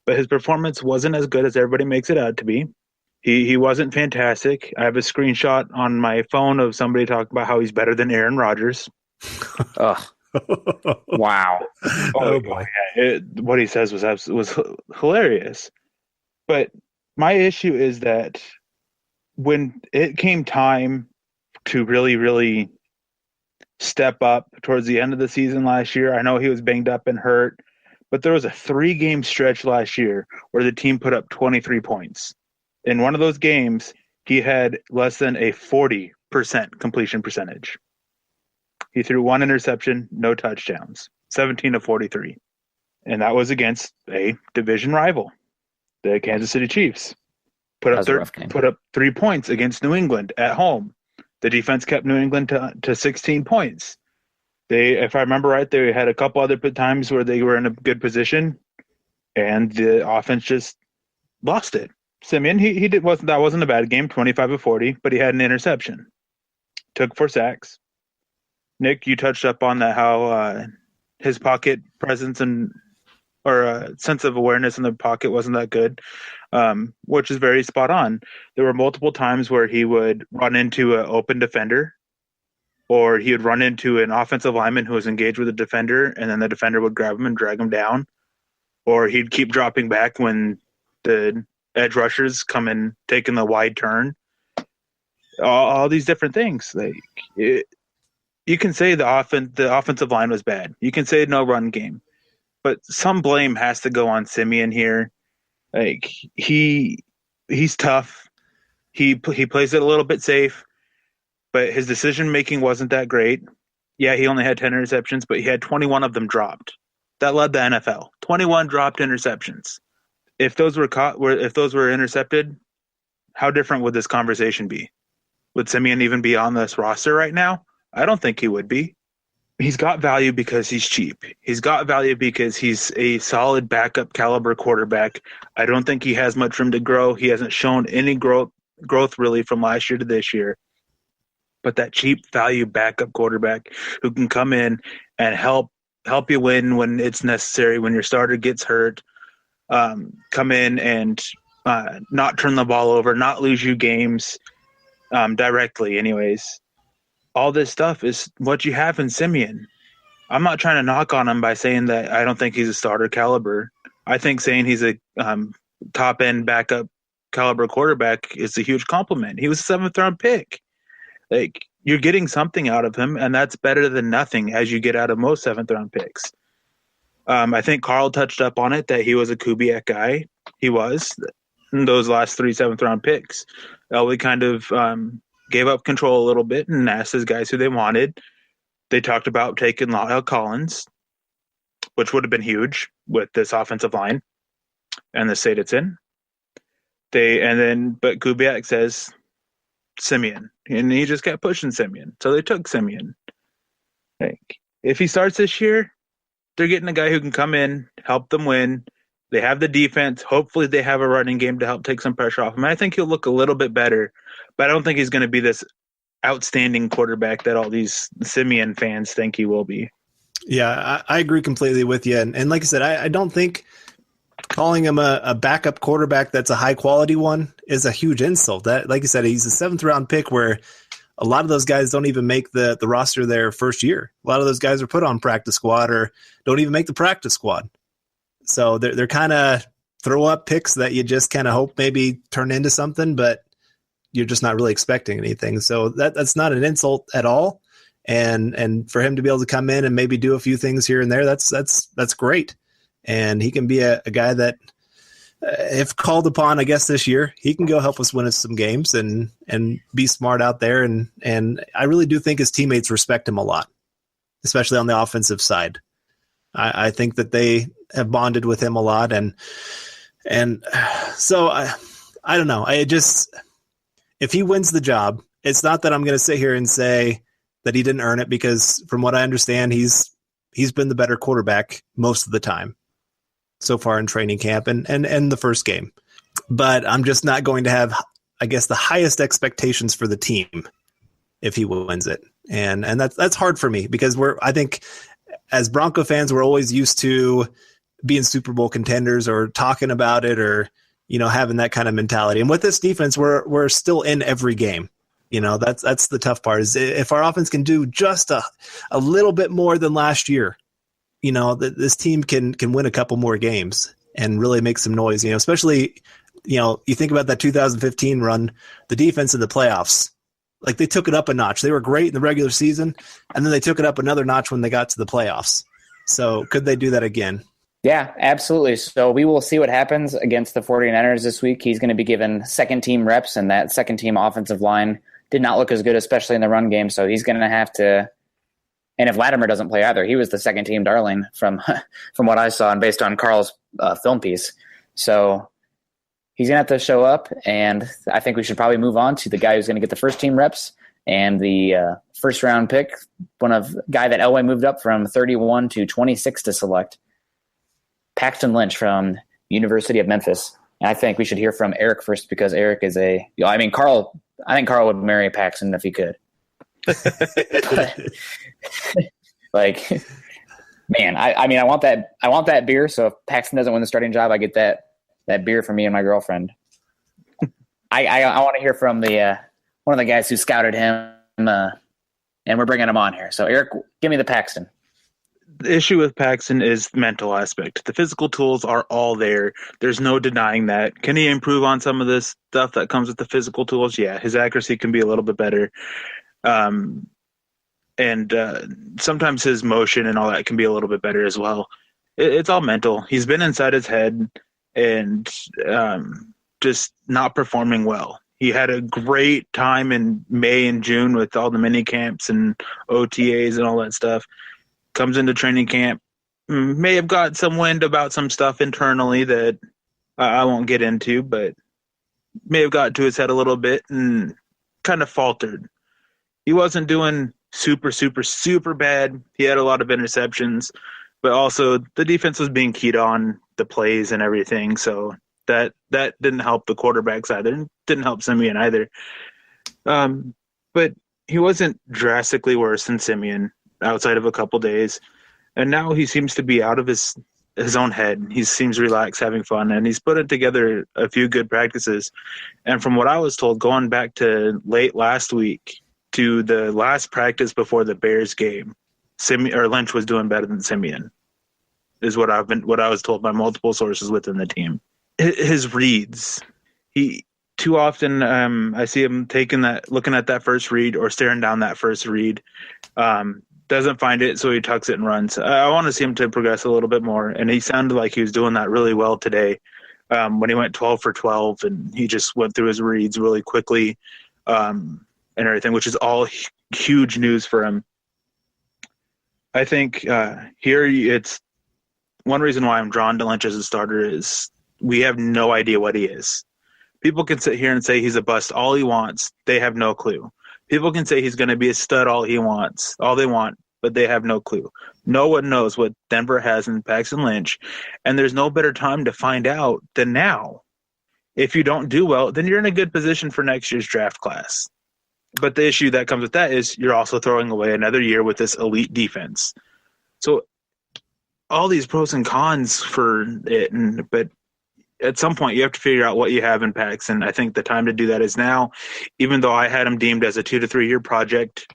But his performance wasn't as good as everybody makes it out to be. He wasn't fantastic. I have a screenshot on my phone of somebody talking about how he's better than Aaron Rodgers. Oh, wow. Oh boy. What he says was hilarious. But my issue is that when it came time to really, really step up towards the end of the season last year, I know he was banged up and hurt, but there was a 3-game stretch last year where the team put up 23 points. In one of those games, he had less than a 40% completion percentage. He threw one interception, no touchdowns, 17 of 43. And that was against a division rival, the Kansas City Chiefs. Put up 3 points against New England at home. The defense kept New England to 16 points. If I remember right, they had a couple other times where they were in a good position, and the offense just lost it. Siemian, that wasn't a bad game, 25 of 40, but he had an interception. Took 4 sacks. Nick, you touched up on that, how his pocket presence or sense of awareness in the pocket wasn't that good, which is very spot on. There were multiple times where he would run into an open defender, or he would run into an offensive lineman who was engaged with a defender, and then the defender would grab him and drag him down, or he'd keep dropping back when the edge rushers come in, taking the wide turn. All these different things. You can say the offensive line was bad. You can say no run game. But some blame has to go on Siemian here. He's tough. He plays it a little bit safe, but his decision making wasn't that great. Yeah, he only had 10 interceptions, but he had 21 of them dropped. That led the NFL. 21 dropped interceptions. If those were intercepted, how different would this conversation be? Would Siemian even be on this roster right now? I don't think he would be. He's got value because he's cheap. He's got value because he's a solid backup caliber quarterback. I don't think he has much room to grow. He hasn't shown any growth really from last year to this year. But that cheap value backup quarterback who can come in and help you win when it's necessary, when your starter gets hurt, come in and not turn the ball over, not lose you games directly anyways. All this stuff is what you have in Siemian. I'm not trying to knock on him by saying that I don't think he's a starter caliber. I think saying he's a top-end backup caliber quarterback is a huge compliment. He was a 7th-round pick. You're getting something out of him, and that's better than nothing as you get out of most 7th-round picks. I think Carl touched up on it, that he was a Kubiak guy. He was. In those last 3 7th-round picks, Elway kind of gave up control a little bit and asked his guys who they wanted. They talked about taking Lyle Collins, which would have been huge with this offensive line and the state it's in. But Kubiak says Siemian, and he just kept pushing Siemian. So they took Siemian. If he starts this year, they're getting a guy who can come in, help them win. They have the defense. Hopefully they have a running game to help take some pressure off him. I think he'll look a little bit better, but I don't think he's going to be this outstanding quarterback that all these Siemian fans think he will be. Yeah, I agree completely with you. And like I said, I don't think calling him a backup quarterback that's a high-quality one is a huge insult. That, like you said, he's a 7th-round pick where a lot of those guys don't even make the roster their first year. A lot of those guys are put on practice squad or don't even make the practice squad. So they're kind of throw up picks that you just kind of hope maybe turn into something, but you're just not really expecting anything. So that's not an insult at all. And for him to be able to come in and maybe do a few things here and there, that's great. And he can be a guy that, if called upon, I guess this year, he can go help us win us some games and be smart out there. And I really do think his teammates respect him a lot, especially on the offensive side. I think that they have bonded with him a lot. And so I don't know. If he wins the job, it's not that I'm going to sit here and say that he didn't earn it, because from what I understand, he's been the better quarterback most of the time so far in training camp and the first game. But I'm just not going to have, I guess, the highest expectations for the team if he wins it. And that's hard for me, because I think as Bronco fans, we're always used to being Super Bowl contenders or talking about it, or, having that kind of mentality. And with this defense, we're still in every game. That's the tough part, is if our offense can do just a little bit more than last year, this team can win a couple more games and really make some noise, especially, you think about that 2015 run, the defense in the playoffs, like they took it up a notch. They were great in the regular season, and then they took it up another notch when they got to the playoffs. So could they do that again? Yeah, absolutely. So we will see what happens against the 49ers this week. He's going to be given second-team reps, and that second-team offensive line did not look as good, especially in the run game. So he's going to have to – and if Latimer doesn't play either, he was the second-team darling from what I saw and based on Carl's film piece. So he's going to have to show up, and I think we should probably move on to the guy who's going to get the first-team reps and the first-round pick, guy that Elway moved up from 31 to 26 to select. Paxton Lynch from University of Memphis. And I think we should hear from Eric first because Eric is Carl would marry Paxton if he could. Man, I want that beer. So if Paxton doesn't win the starting job, I get that beer for me and my girlfriend. I want to hear from the one of the guys who scouted him, and we're bringing him on here. So Eric, give me the Paxton. The issue with Paxton is the mental aspect. The physical tools are all there. There's no denying that. Can he improve on some of this stuff that comes with the physical tools? Yeah, his accuracy can be a little bit better. And sometimes his motion and all that can be a little bit better as well. It's all mental. He's been inside his head and just not performing well. He had a great time in May and June with all the mini camps and OTAs and all that stuff. Comes into training camp, may have got some wind about some stuff internally that I won't get into, but may have got to his head a little bit and kind of faltered. He wasn't doing super, super, super bad. He had a lot of interceptions, but also the defense was being keyed on the plays and everything, so that didn't help the quarterbacks either. Didn't help Siemian either. But he wasn't drastically worse than Siemian outside of a couple days, and now he seems to be out of his own head. He seems relaxed, having fun, and he's putting together a few good practices. And from what I was told, going back to late last week to the last practice before the Bears game, Lynch was doing better than Siemian, is what I was told by multiple sources within the team. His reads, too often I see him looking at that first read or staring down that first read. Doesn't find it, so he tucks it and runs. I want to see him to progress a little bit more, and he sounded like he was doing that really well today when he went 12 for 12, and he just went through his reads really quickly and everything, which is all huge news for him. I think here it's one reason why I'm drawn to Lynch as a starter is we have no idea what he is. People can sit here and say he's a bust all he wants. They have no clue. People can say he's going to be a stud all they want, but they have no clue. No one knows what Denver has in Paxton Lynch, and there's no better time to find out than now. If you don't do well, then you're in a good position for next year's draft class. But the issue that comes with that is you're also throwing away another year with this elite defense. So all these pros and cons for it, but at some point you have to figure out what you have in Paxton. I think the time to do that is now. Even though I had him deemed as a 2 to 3 year project,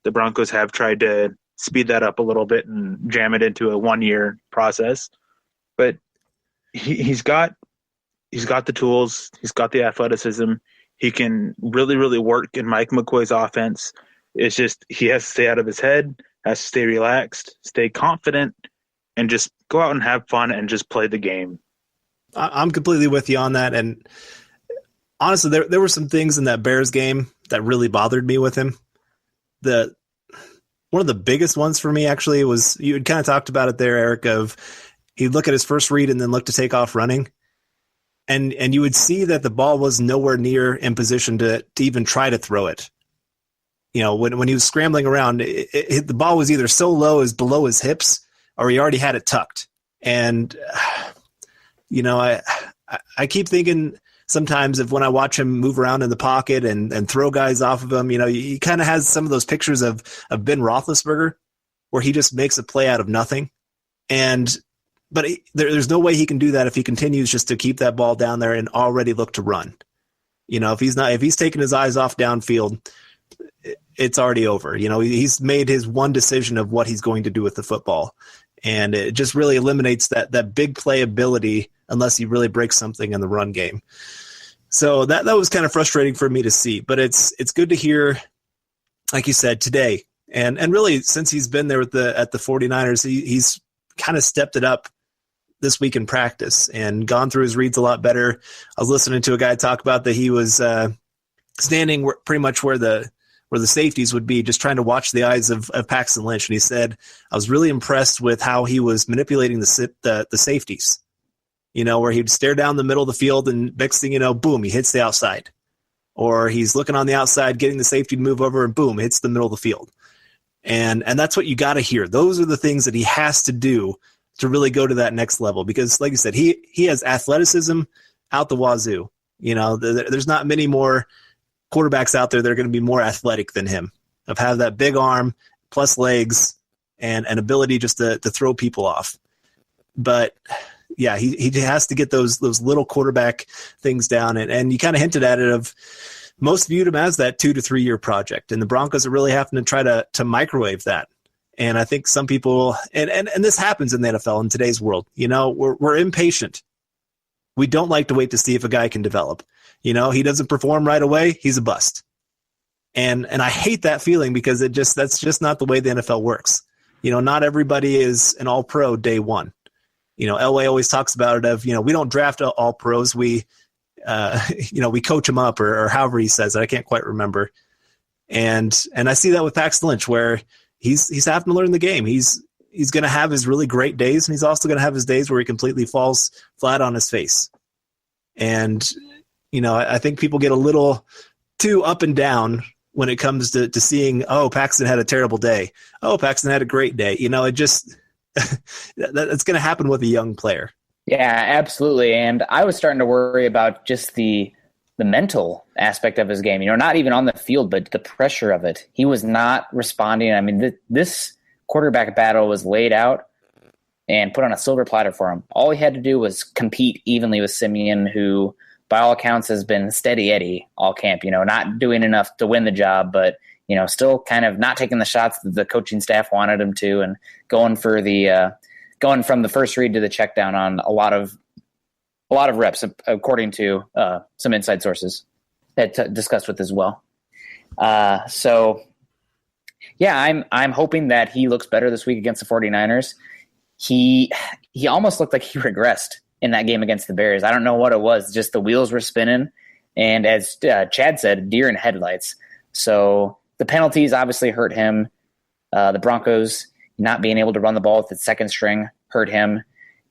the Broncos have tried to speed that up a little bit and jam it into a 1 year process. But he's got the tools. He's got the athleticism. He can really, really work in Mike McCoy's offense. It's just he has to stay out of his head, has to stay relaxed, stay confident, and just go out and have fun and just play the game. I'm completely with you on that. And honestly, there were some things in that Bears game that really bothered me with him. One of the biggest ones for me actually was, you had kind of talked about it there, Eric, of he'd look at his first read and then look to take off running. And you would see that the ball was nowhere near in position to even try to throw it. You know, when he was scrambling around, the ball was either so low as below his hips or he already had it tucked. And you know, I keep thinking sometimes of when I watch him move around in the pocket and throw guys off of him, you know, he kind of has some of those pictures of Ben Roethlisberger where he just makes a play out of nothing. But there's no way he can do that if he continues just to keep that ball down there and already look to run. You know, if he's taking his eyes off downfield, it's already over. You know, he's made his one decision of what he's going to do with the football. And it just really eliminates that big play ability unless he really breaks something in the run game. So that was kind of frustrating for me to see. But it's good to hear, like you said, today. And really, since he's been there at the 49ers, he's kind of stepped it up this week in practice and gone through his reads a lot better. I was listening to a guy talk about that he was standing pretty much where the safeties would be, just trying to watch the eyes of Paxton Lynch. And he said, I was really impressed with how he was manipulating the safeties, where he'd stare down the middle of the field and next thing you know, boom, he hits the outside. Or he's looking on the outside, getting the safety to move over and boom, hits the middle of the field. And that's what you got to hear. Those are the things that he has to do to really go to that next level. Because like you said, he has athleticism out the wazoo. There's not many more quarterbacks out there that are going to be more athletic than him, of have that big arm plus legs and an ability just to throw people off. But yeah, he has to get those little quarterback things down. And you kind of hinted at it of most viewed him as that 2 to 3 year project. And the Broncos are really having to try to microwave that. And I think some people, and this happens in the NFL in today's world, we're impatient. We don't like to wait to see if a guy can develop. He doesn't perform right away, he's a bust. And I hate that feeling because that's just not the way the NFL works. Not everybody is an all-pro day one. Elway always talks about it of, we don't draft all pros. We coach them up or however he says it. I can't quite remember. And I see that with Paxton Lynch where he's having to learn the game. He's going to have his really great days, and he's also going to have his days where he completely falls flat on his face. And, I think people get a little too up and down when it comes to seeing, oh, Paxton had a terrible day. Oh, Paxton had a great day. It just that's going to happen with a young player. Yeah, absolutely. And I was starting to worry about just the mental aspect of his game, not even on the field, but the pressure of it. He was not responding. I mean, this quarterback battle was laid out and put on a silver platter for him. All he had to do was compete evenly with Siemian, who by all accounts has been steady Eddie all camp, not doing enough to win the job, but still kind of not taking the shots that the coaching staff wanted him to, and going from the first read to the check down on a lot of reps, according to some inside sources that discussed with as well. So yeah, I'm hoping that he looks better this week against the 49ers. He almost looked like he regressed in that game against the Bears. I don't know what it was. Just the wheels were spinning. And as Chad said, deer in headlights. So the penalties obviously hurt him. The Broncos not being able to run the ball with the second string hurt him.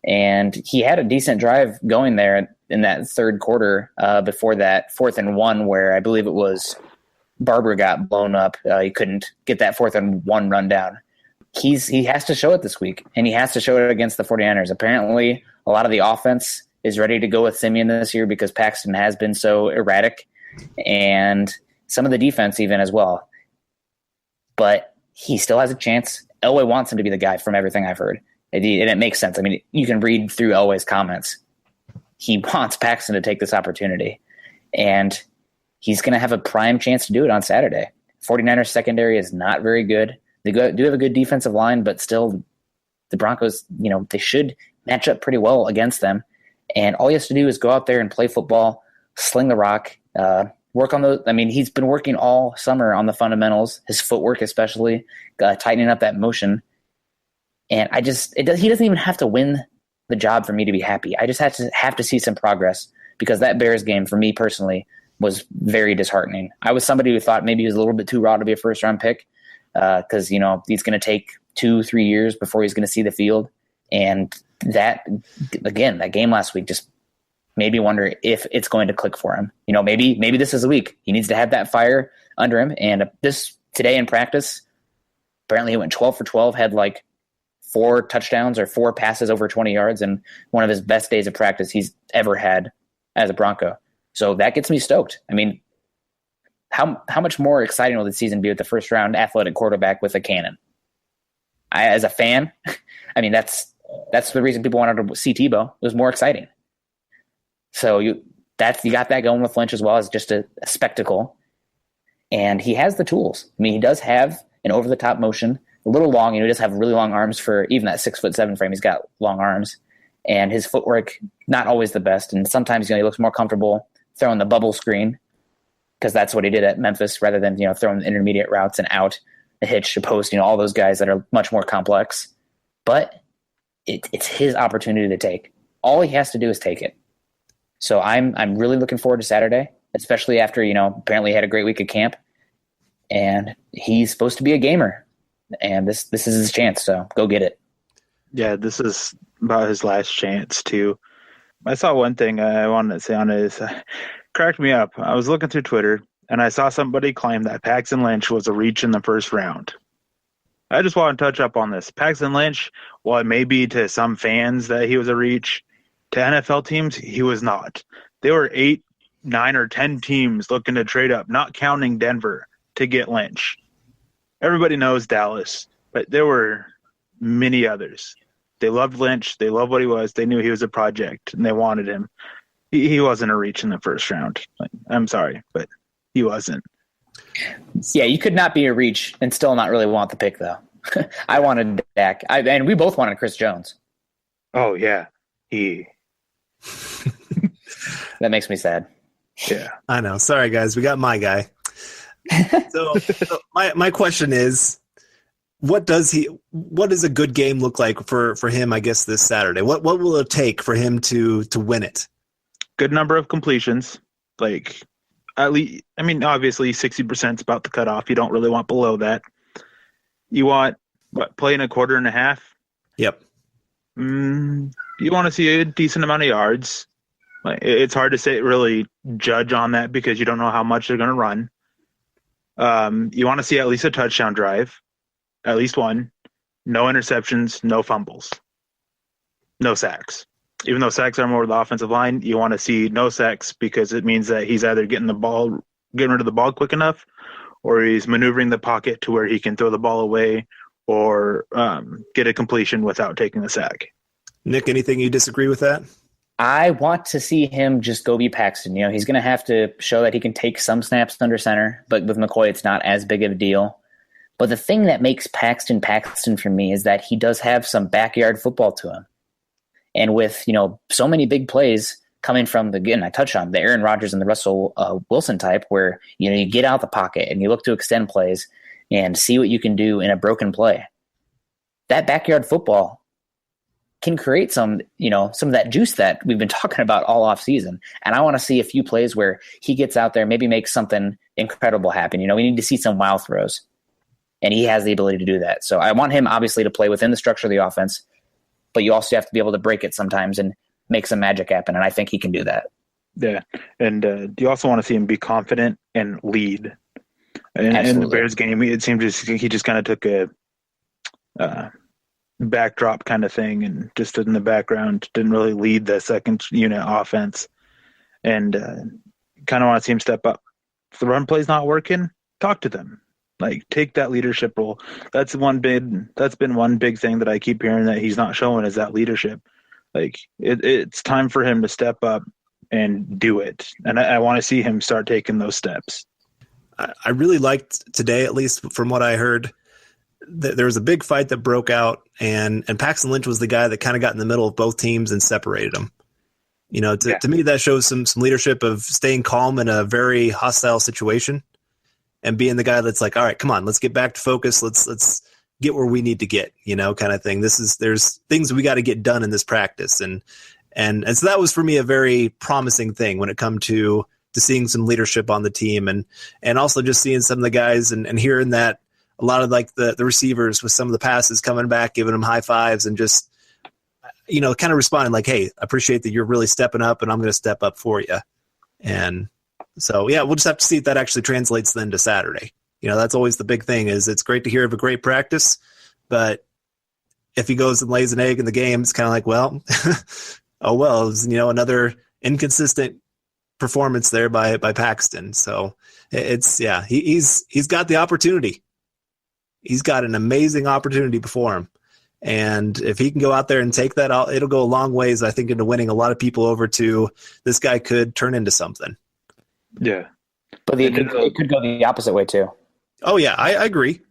And he had a decent drive going there in that third quarter before that 4th and 1, where I believe it was Barber got blown up. He couldn't get that 4th and 1 run down. He has to show it this week, and he has to show it against the 49ers. Apparently, a lot of the offense is ready to go with Siemian this year because Paxton has been so erratic, and some of the defense even as well. But he still has a chance. Elway wants him to be the guy from everything I've heard. And it makes sense. I mean, you can read through Elway's comments. He wants Paxton to take this opportunity, and he's going to have a prime chance to do it on Saturday. 49ers secondary is not very good. They do have a good defensive line, but still the Broncos, they should match up pretty well against them. And all he has to do is go out there and play football, sling the rock, work on those. I mean, he's been working all summer on the fundamentals, his footwork especially, tightening up that motion. And he doesn't even have to win the job for me to be happy. I just have to see some progress, because that Bears game for me personally was very disheartening. I was somebody who thought maybe he was a little bit too raw to be a first-round pick, because he's going to take 2-3 years before he's going to see the field. And that game last week just made me wonder if it's going to click for him. Maybe this is the week. He needs to have that fire under him. And today in practice, apparently he went 12 for 12, had like 4 touchdowns or 4 passes over 20 yards, and one of his best days of practice he's ever had as a Bronco. So that gets me stoked. I mean, how much more exciting will the season be with the first round athletic quarterback with a cannon? As a fan, I mean, that's the reason people wanted to see Tebow. It was more exciting. So you got that going with Lynch as well as just a spectacle. And he has the tools. I mean, he does have an over-the-top motion, a little long. He does have really long arms for even that 6'7" frame. He's got long arms. And his footwork, not always the best. And sometimes, he looks more comfortable throwing the bubble screen, because that's what he did at Memphis, rather than, throwing intermediate routes and out, a hitch, a post, all those guys that are much more complex. But it's his opportunity to take. All he has to do is take it. So I'm really looking forward to Saturday, especially after, apparently he had a great week at camp, and he's supposed to be a gamer, and this is his chance. So go get it. Yeah, this is about his last chance too. I saw one thing I wanted to say on it is cracked me up. I was looking through Twitter and I saw somebody claim that Paxton Lynch was a reach in the first round. I just want to touch up on this. Paxton Lynch, while it may be to some fans that he was a reach, to NFL teams, he was not. There were 8, 9, or 10 teams looking to trade up, not counting Denver, to get Lynch. Everybody knows Dallas, but there were many others. They loved Lynch. They loved what he was. They knew he was a project, and they wanted him. He wasn't a reach in the first round. I'm sorry, but he wasn't. Yeah, you could not be a reach and still not really want the pick, though. I wanted Dak, and we both wanted Chris Jones. Oh, yeah. That makes me sad. Yeah. I know. Sorry, guys. We got my guy. So my question is, what does a good game look like for him, I guess, this Saturday? What will it take for him to win it? Good number of completions. Like, at least, obviously 60% is about the cutoff. You don't really want below that. You want, playing a quarter and a half? Yep. You want to see a decent amount of yards. Like, it's hard to really judge on that because you don't know how much they're going to run. You want to see at least a touchdown drive, at least one. No interceptions, no fumbles, no sacks. Even though sacks are more of the offensive line, you want to see no sacks because it means that he's either getting rid of the ball quick enough, or he's maneuvering the pocket to where he can throw the ball away or get a completion without taking the sack. Nick, anything you disagree with that? I want to see him just go be Paxton. He's going to have to show that he can take some snaps under center, but with McCoy, it's not as big of a deal. But the thing that makes Paxton for me is that he does have some backyard football to him. And with, so many big plays coming from, again, I touched on the Aaron Rodgers and the Russell Wilson type where, you get out the pocket and you look to extend plays and see what you can do in a broken play. That backyard football can create some of that juice that we've been talking about all off season. And I want to see a few plays where he gets out there, maybe makes something incredible happen. We need to see some wild throws, and he has the ability to do that. So I want him obviously to play within the structure of the offense, but you also have to be able to break it sometimes and make some magic happen. And I think he can do that. Yeah. And you also want to see him be confident and lead. And in the Bears game, it seemed he just kind of took a backdrop kind of thing and just stood in the background, didn't really lead the second unit offense, and kind of want to see him step up. If the run play's not working, talk to them. Like, take that leadership role. That's been one big thing that I keep hearing that he's not showing is that leadership. Like, it's time for him to step up and do it. And I want to see him start taking those steps. I really liked today, at least from what I heard, there was a big fight that broke out, and Paxton Lynch was the guy that kind of got in the middle of both teams and separated them. To me, that shows some leadership of staying calm in a very hostile situation and being the guy that's like, all right, come on, let's get back to focus. Let's get where we need to get, kind of thing. There's things we got to get done in this practice. And so that was for me a very promising thing when it come to seeing some leadership on the team and also just seeing some of the guys and hearing that a lot of like the receivers with some of the passes coming back, giving them high fives and just, kind of responding like, hey, I appreciate that you're really stepping up and I'm going to step up for you. And so, yeah, we'll just have to see if that actually translates then to Saturday. That's always the big thing is it's great to hear of a great practice, but if he goes and lays an egg in the game, it's kind of like, well, oh, well, it was, another inconsistent performance there by Paxton. So it's, he's got the opportunity. He's got an amazing opportunity before him. And if he can go out there and take that, it'll go a long ways, I think, into winning a lot of people over to this guy could turn into something. Yeah. But it could go the opposite way too. Oh, yeah, I agree.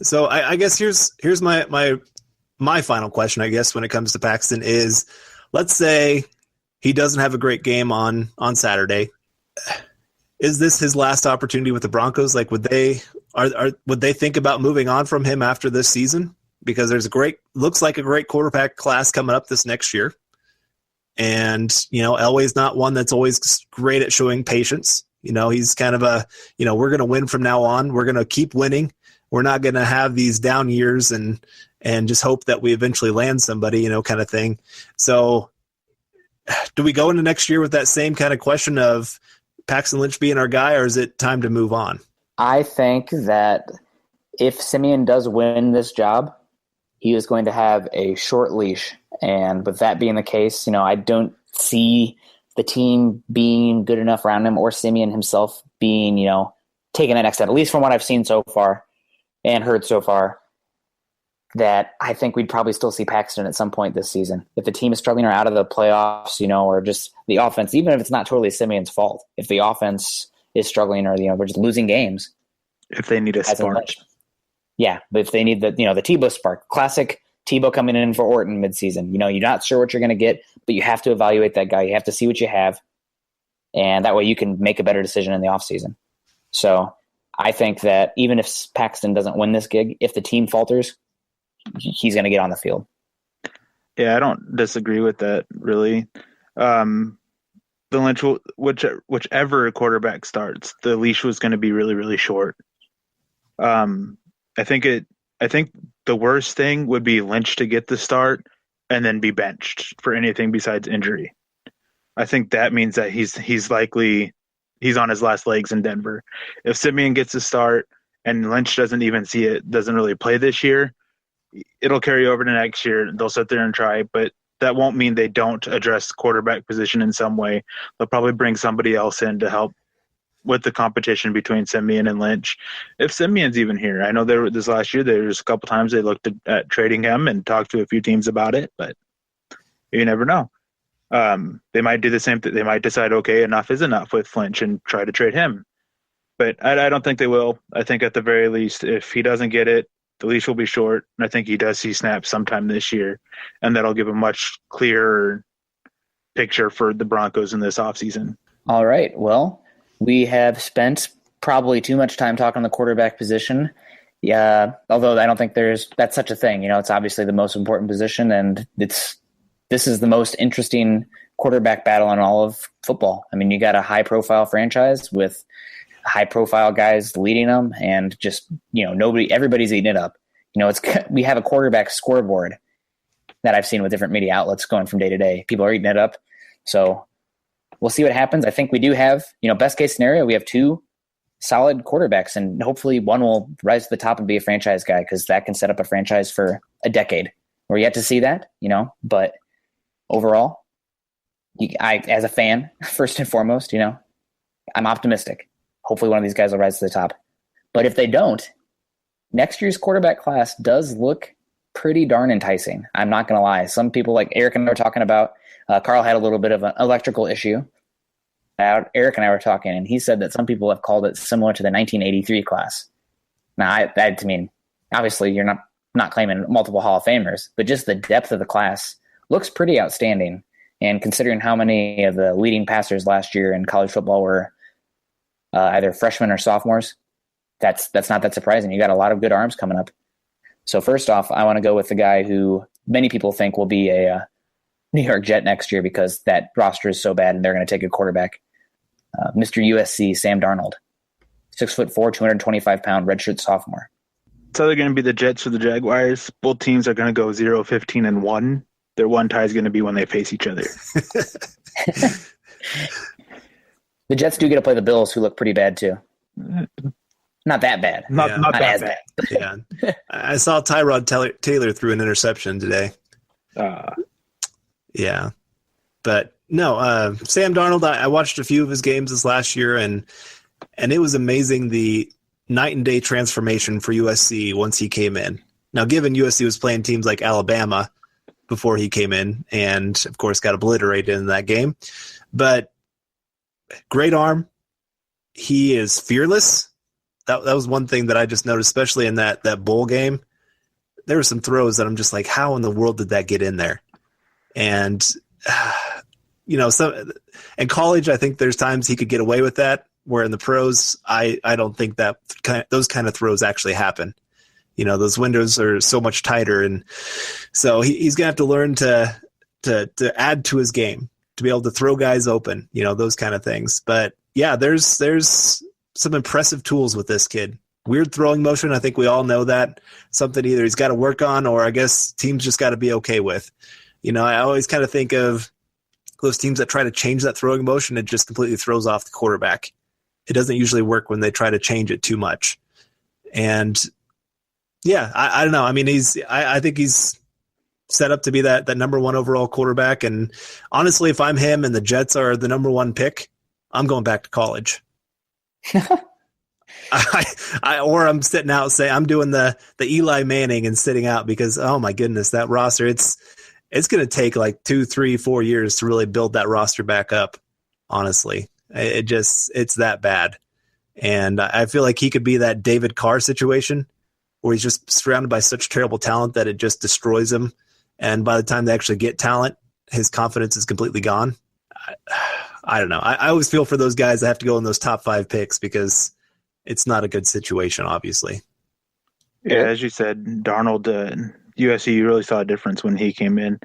So I guess here's my final question, I guess, when it comes to Paxton is, let's say he doesn't have a great game on Saturday. Is this his last opportunity with the Broncos? Like, would they think about moving on from him after this season? because there's looks like a great quarterback class coming up this next year. And, Elway's not one that's always great at showing patience. He's kind of we're going to win from now on. We're going to keep winning. We're not going to have these down years and just hope that we eventually land somebody, kind of thing. So do we go into next year with that same kind of question of Paxton Lynch being our guy, or is it time to move on? I think that if Siemian does win this job, he is going to have a short leash. And with that being the case, I don't see the team being good enough around him or Siemian himself being, taking that next step, at least from what I've seen so far and heard so far, that I think we'd probably still see Paxton at some point this season. If the team is struggling or out of the playoffs, or just the offense, even if it's not totally Siemian's fault, if the offense is struggling or, we're just losing games. If they need a spark. Yeah, but if they need the Tebow spark, classic Tebow coming in for Orton midseason. You're not sure what you're going to get, but you have to evaluate that guy. You have to see what you have, and that way you can make a better decision in the offseason. So I think that even if Paxton doesn't win this gig, if the team falters, he's going to get on the field. Yeah, I don't disagree with that, really. The Lynch, whichever quarterback starts, the leash was going to be really, really short. I think the worst thing would be Lynch to get the start and then be benched for anything besides injury. I think that means that he's likely on his last legs in Denver. If Siemian gets a start and Lynch doesn't really play this year, it'll carry over to next year. They'll sit there and try, but that won't mean they don't address the quarterback position in some way. They'll probably bring somebody else in to help with the competition between Siemian and Lynch. If Siemian's even here, I know this last year, there was a couple times they looked at trading him and talked to a few teams about it, but you never know. They might do the same thing. They might decide, okay, enough is enough with Lynch and try to trade him. But I don't think they will. I think at the very least, if he doesn't get it, the leash will be short. And I think he does see snaps sometime this year. And that'll give a much clearer picture for the Broncos in this offseason. All right. Well, we have spent probably too much time talking on the quarterback position. Yeah, although I don't think that's such a thing. It's obviously the most important position, and this is the most interesting quarterback battle in all of football. I mean, you got a high-profile franchise with high-profile guys leading them, and just everybody's eating it up. We have a quarterback scoreboard that I've seen with different media outlets going from day to day. People are eating it up, so we'll see what happens. I think we do have, best case scenario, we have two solid quarterbacks, and hopefully one will rise to the top and be a franchise guy, because that can set up a franchise for a decade. We're yet to see that, but overall, as a fan, first and foremost, I'm optimistic. Hopefully one of these guys will rise to the top. But if they don't, next year's quarterback class does look pretty darn enticing. I'm not going to lie. Some people, like Eric and I were talking about, Carl had a little bit of an electrical issue. Eric and I were talking, and he said that some people have called it similar to the 1983 class. Now, obviously you're not claiming multiple Hall of Famers, but just the depth of the class looks pretty outstanding. And considering how many of the leading passers last year in college football were either freshmen or sophomores, that's not that surprising. You got a lot of good arms coming up. So first off, I want to go with the guy who many people think will be a New York Jet next year, because that roster is so bad and they're going to take a quarterback. Mr. USC, Sam Darnold, 6'4", 225-pound redshirt sophomore. It's either going to be the Jets or the Jaguars. Both teams are going to go 0-15-1. Their one tie is going to be when they face each other. The Jets do get to play the Bills, who look pretty bad too. Not that bad. Not as bad. Yeah. I saw Tyrod Taylor threw an interception today. Yeah. But no, Sam Darnold, I watched a few of his games this last year, and it was amazing the night and day transformation for USC once he came in. Now, given USC was playing teams like Alabama before he came in, and of course got obliterated in that game, but great arm. He is fearless. That was one thing that I just noticed, especially in that bowl game. There were some throws that I'm just like, how in the world did that get in there? And in college, I think there's times he could get away with that, where in the pros, I don't think that those kind of throws actually happen. Those windows are so much tighter, and so he's gonna have to learn to add to his game to be able to throw guys open, those kind of things. But yeah, there's some impressive tools with this kid. Weird throwing motion, I think we all know that. Something either he's got to work on, or I guess teams just got to be okay with. I always kind of think of those teams that try to change that throwing motion, it just completely throws off the quarterback. It doesn't usually work when they try to change it too much. And yeah, I don't know. I mean, I think he's set up to be that number one overall quarterback. And honestly, if I'm him and the Jets are the number one pick, I'm going back to college. Or I'm sitting out, say I'm doing the Eli Manning and sitting out, because oh my goodness, that roster, it's going to take like 2, 3, 4 years to really build that roster back up. Honestly, it's that bad. And I feel like he could be that David Carr situation where he's just surrounded by such terrible talent that it just destroys him. And by the time they actually get talent, his confidence is completely gone. I don't know. I always feel for those guys that have to go in those top 5 picks, because it's not a good situation, obviously. Yeah, as you said, Darnold, USC, you really saw a difference when he came in.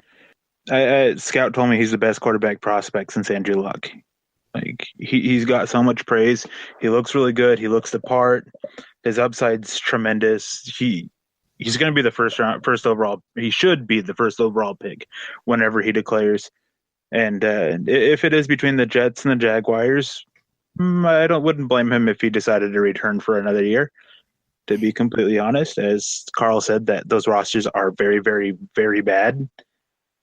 Scout told me he's the best quarterback prospect since Andrew Luck. Like he's got so much praise. He looks really good. He looks the part. His upside's tremendous. He's going to be the first overall. He should be the first overall pick whenever he declares. And if it is between the Jets and the Jaguars, I wouldn't blame him if he decided to return for another year. To be completely honest, as Carl said, that those rosters are very, very, very bad,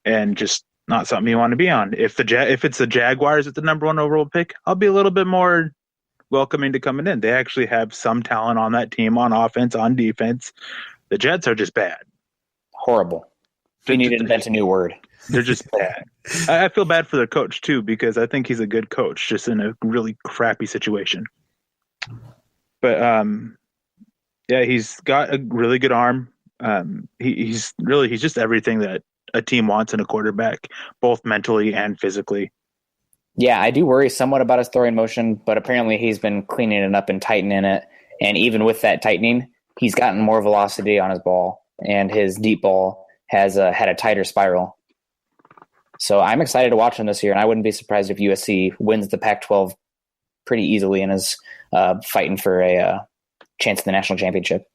and just not something you want to be on. If it's the Jaguars at the number one overall pick, I'll be a little bit more welcoming to coming in. They actually have some talent on that team, on offense, on defense. The Jets are just bad. Horrible. We need to invent a new word. They're just bad. I feel bad for their coach too, because I think he's a good coach, just in a really crappy situation. But yeah, he's got a really good arm. He's just everything that a team wants in a quarterback, both mentally and physically. Yeah, I do worry somewhat about his throwing motion, but apparently he's been cleaning it up and tightening it. And even with that tightening, he's gotten more velocity on his ball, and his deep ball has had a tighter spiral. So I'm excited to watch him this year, and I wouldn't be surprised if USC wins the Pac-12 pretty easily and is fighting for a chance at the national championship.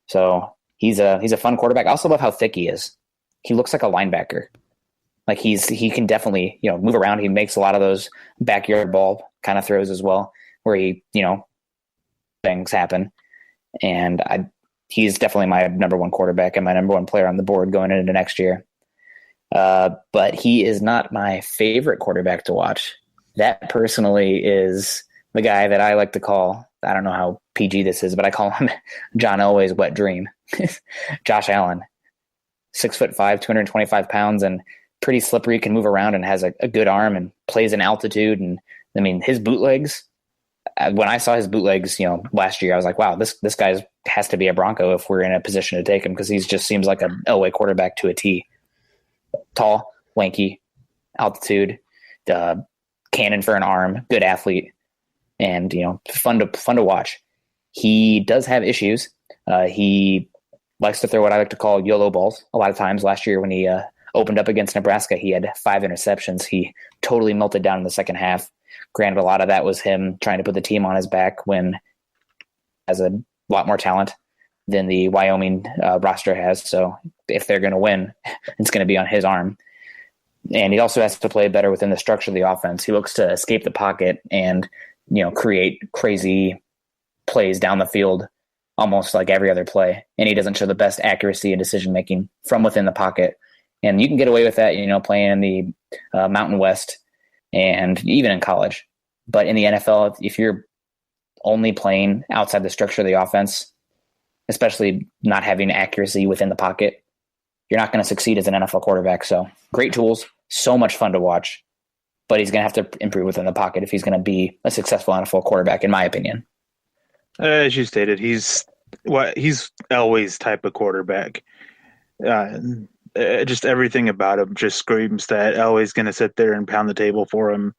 So he's a fun quarterback. I also love how thick he is. He looks like a linebacker. Like he can definitely move around. He makes a lot of those backyard ball kind of throws as well, where he things happen. And he's definitely my number one quarterback and my number one player on the board going into next year. But he is not my favorite quarterback to watch. That personally is the guy that I like to call, I don't know how PG this is, but I call him John Elway's wet dream. Josh Allen, 6'5", 225 pounds, and pretty slippery, can move around and has a good arm and plays in altitude. And I mean, his bootlegs, when I saw his bootlegs, last year, I was like, wow, this guy has to be a Bronco if we're in a position to take him, because he just seems like an Elway quarterback to a T. Tall, lanky, altitude, cannon for an arm, good athlete, and fun to watch. He does have issues. He likes to throw what I like to call YOLO balls. A lot of times last year when he opened up against Nebraska, he had 5 interceptions. He totally melted down in the second half. Granted, a lot of that was him trying to put the team on his back when he has a lot more talent than the Wyoming roster has. So if they're going to win, it's going to be on his arm. And he also has to play better within the structure of the offense. He looks to escape the pocket and, create crazy plays down the field, almost like every other play. And he doesn't show the best accuracy and decision-making from within the pocket. And you can get away with that, playing in the Mountain West and even in college. But in the NFL, if you're only playing outside the structure of the offense, especially not having accuracy within the pocket, you're not going to succeed as an NFL quarterback. So great tools, so much fun to watch, but he's going to have to improve within the pocket if he's going to be a successful NFL quarterback, in my opinion. As you stated, he's Elway's type of quarterback. Just everything about him just screams that Elway's going to sit there and pound the table for him.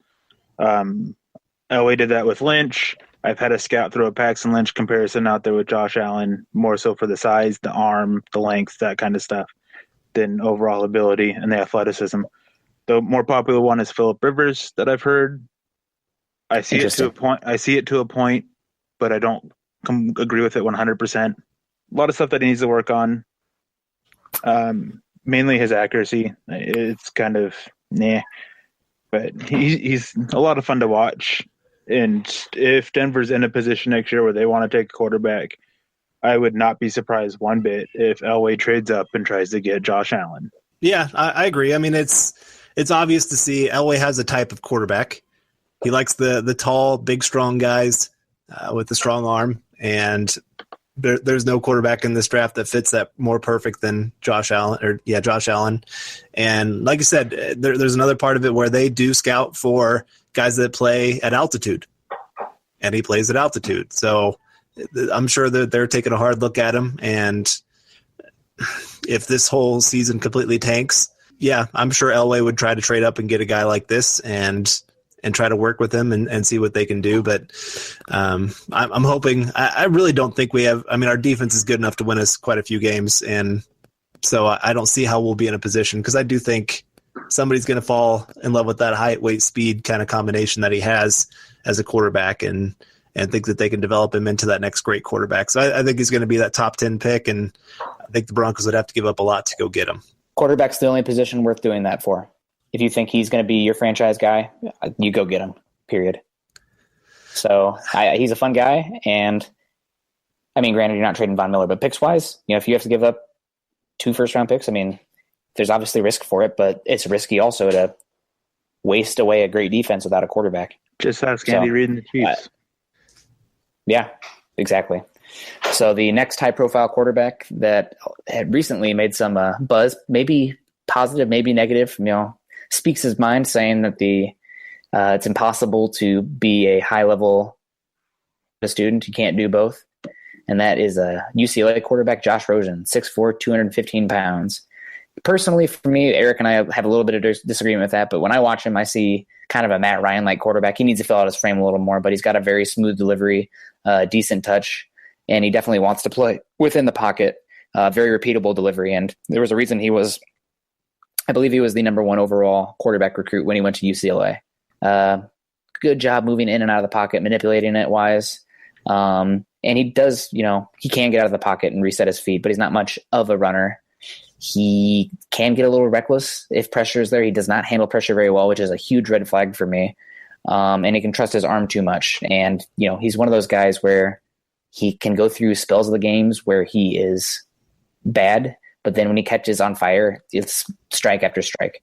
Elway did that with Lynch. I've had a scout throw a Paxton Lynch comparison out there with Josh Allen, more so for the size, the arm, the length, that kind of stuff, than overall ability and the athleticism. The more popular one is Phillip Rivers that I've heard. I see it to a point, but I don't agree with it 100%. A lot of stuff that he needs to work on. Mainly his accuracy. It's kind of but he's a lot of fun to watch. And if Denver's in a position next year where they want to take a quarterback, I would not be surprised one bit if Elway trades up and tries to get Josh Allen. Yeah, I agree. I mean, it's obvious to see Elway has a type of quarterback. He likes the tall, big, strong guys with the strong arm, and there's no quarterback in this draft that fits that more perfect than Josh Allen. And like I said, there's another part of it where they do scout for guys that play at altitude, and he plays at altitude. So I'm sure that they're taking a hard look at him. And if this whole season completely tanks, yeah, I'm sure Elway would try to trade up and get a guy like this and try to work with him and see what they can do. But I'm hoping. I really don't think we have. I mean, our defense is good enough to win us quite a few games, and so I don't see how we'll be in a position, because I do think somebody's going to fall in love with that height, weight, speed kind of combination that he has as a quarterback, and think that they can develop him into that next great quarterback. So I think he's going to be that top 10 pick, and I think the Broncos would have to give up a lot to go get him. Quarterback's the only position worth doing that for. If you think he's going to be your franchise guy, you go get him, period. So he's a fun guy. And I mean, granted, you're not trading Von Miller, but picks wise, if you have to give up 2 first-round picks, I mean, there's obviously risk for it, but it's risky also to waste away a great defense without a quarterback. Just ask Andy Reid and the Chiefs. Yeah, exactly. So the next high-profile quarterback that had recently made some buzz, maybe positive, maybe negative, speaks his mind, saying that it's impossible to be a high-level student. You can't do both. And that is a UCLA quarterback, Josh Rosen, 6'4", 215 pounds. Personally, for me, Eric and I have a little bit of disagreement with that, but when I watch him, I see kind of a Matt Ryan-like quarterback. He needs to fill out his frame a little more, but he's got a very smooth delivery, decent touch, and he definitely wants to play within the pocket, very repeatable delivery. And there was a reason I believe he was the number 1 overall quarterback recruit when he went to UCLA. Good job moving in and out of the pocket, manipulating it wise. And he does, he can get out of the pocket and reset his feet, but he's not much of a runner. He can get a little reckless if pressure is there. He does not handle pressure very well, which is a huge red flag for me. And he can trust his arm too much. And, he's one of those guys where he can go through spells of the games where he is bad, but then when he catches on fire, it's strike after strike.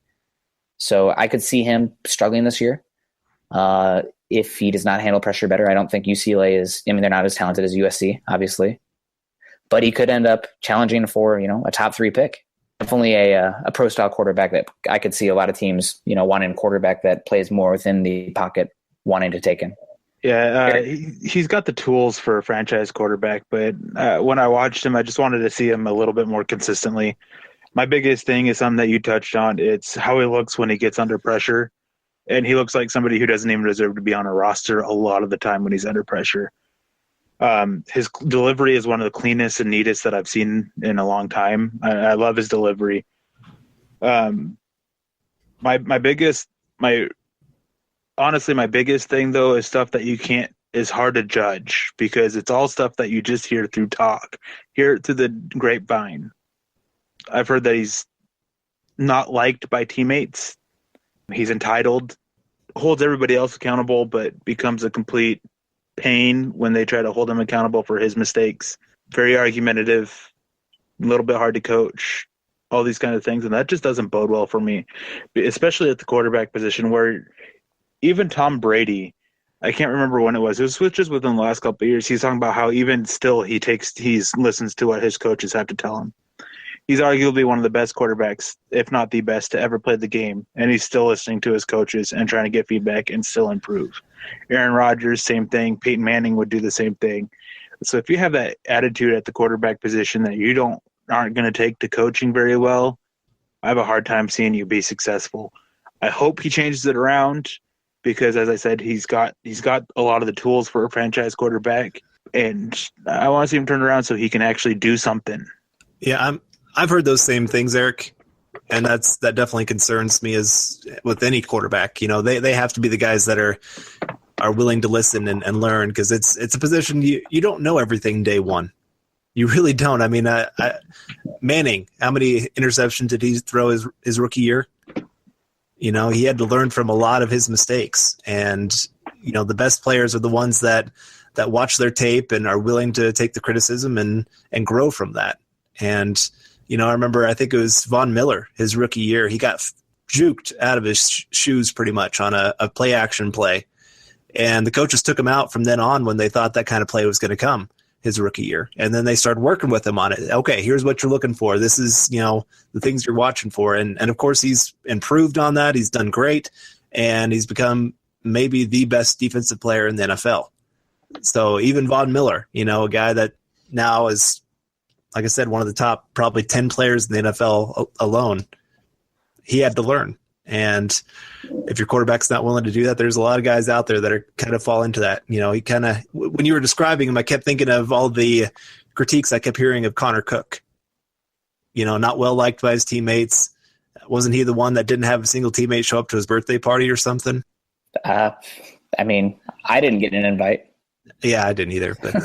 So I could see him struggling this year if he does not handle pressure better. I don't think UCLA they're not as talented as USC, obviously. But he could end up challenging for, a top 3 pick. Definitely a pro-style quarterback that I could see a lot of teams, wanting a quarterback that plays more within the pocket, wanting to take him. Yeah, he's got the tools for a franchise quarterback, but when I watched him, I just wanted to see him a little bit more consistently. My biggest thing is something that you touched on. It's how he looks when he gets under pressure, and he looks like somebody who doesn't even deserve to be on a roster a lot of the time when he's under pressure. His delivery is one of the cleanest and neatest that I've seen in a long time. I love his delivery. My biggest thing though is stuff that is hard to judge, because it's all stuff that you just hear through the grapevine. I've heard that he's not liked by teammates. He's entitled, holds everybody else accountable, but becomes a complete pain when they try to hold him accountable for his mistakes. Very argumentative, a little bit hard to coach, all these kind of things. And that just doesn't bode well for me, especially at the quarterback position, where even Tom Brady, I can't remember when it was just within the last couple of years, he's talking about how even still he listens to what his coaches have to tell him. He's arguably one of the best quarterbacks, if not the best, to ever play the game, and he's still listening to his coaches and trying to get feedback and still improve. Aaron Rodgers, same thing. Peyton Manning would do the same thing. So if you have that attitude at the quarterback position that you aren't going to take to coaching very well, I have a hard time seeing you be successful. I hope he changes it around. because, as I said, he's got a lot of the tools for a franchise quarterback, and I want to see him turn around so he can actually do something. Yeah, I've heard those same things, Eric, and that definitely concerns me as with any quarterback. They have to be the guys that are willing to listen and learn, because it's a position you don't know everything day one. You really don't. I mean, Manning, how many interceptions did he throw his rookie year? He had to learn from a lot of his mistakes, and the best players are the ones that watch their tape and are willing to take the criticism and grow from that. And I remember, I think it was Von Miller, his rookie year, he got juked out of his shoes pretty much on a play action play, and the coaches took him out from then on when they thought that kind of play was going to come his rookie year. And then they started working with him on it. Okay, here's what you're looking for. This is, the things you're watching for. And of course, he's improved on that. He's done great. And he's become maybe the best defensive player in the NFL. So even Von Miller, a guy that now is, like I said, one of the top probably 10 players in the NFL alone, he had to learn. And if your quarterback's not willing to do that, there's a lot of guys out there that are kind of fall into that. He kind of, when you were describing him, I kept thinking of all the critiques I kept hearing of Connor Cook. Not well liked by his teammates. Wasn't he the one that didn't have a single teammate show up to his birthday party or something? I didn't get an invite. Yeah, I didn't either. But,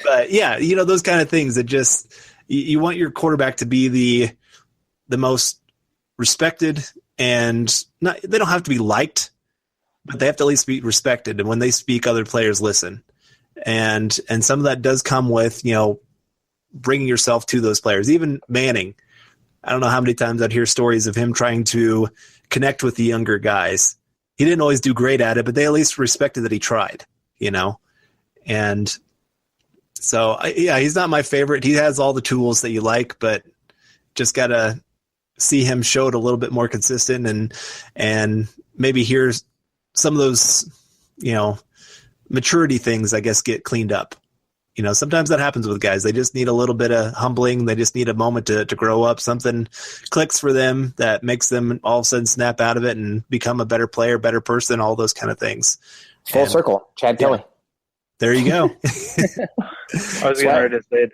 but yeah, those kind of things that just, you want your quarterback to be the most respected, and they don't have to be liked, but they have to at least be respected. And when they speak, other players listen. And some of that does come with, bringing yourself to those players. Even Manning, I don't know how many times I'd hear stories of him trying to connect with the younger guys. He didn't always do great at it, but they at least respected that he tried, And so, he's not my favorite. He has all the tools that you like, but just got to see him show it a little bit more consistent, and maybe hear some of those, maturity things, I guess, get cleaned up. Sometimes that happens with guys. They just need a little bit of humbling. They just need a moment to grow up. Something clicks for them that makes them all of a sudden snap out of it and become a better player, better person, all those kind of things. Full circle. Chad Kelly. There you go. I was going to say,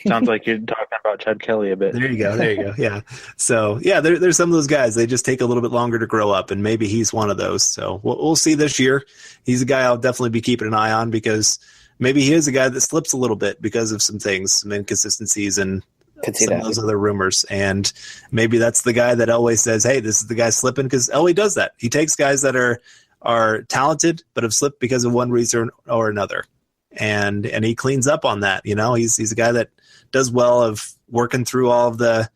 sounds like you're talking about Chad Kelly a bit. There you go. Yeah. So, yeah, there's some of those guys. They just take a little bit longer to grow up, and maybe he's one of those. So we'll see this year. He's a guy I'll definitely be keeping an eye on, because maybe he is a guy that slips a little bit because of some things, some inconsistencies, and some of those other rumors. And maybe that's the guy that Elway says, hey, this is the guy slipping, because Elway does that. He takes guys that are talented but have slipped because of one reason or another. And he cleans up on that. He's a guy that does well of working through all of the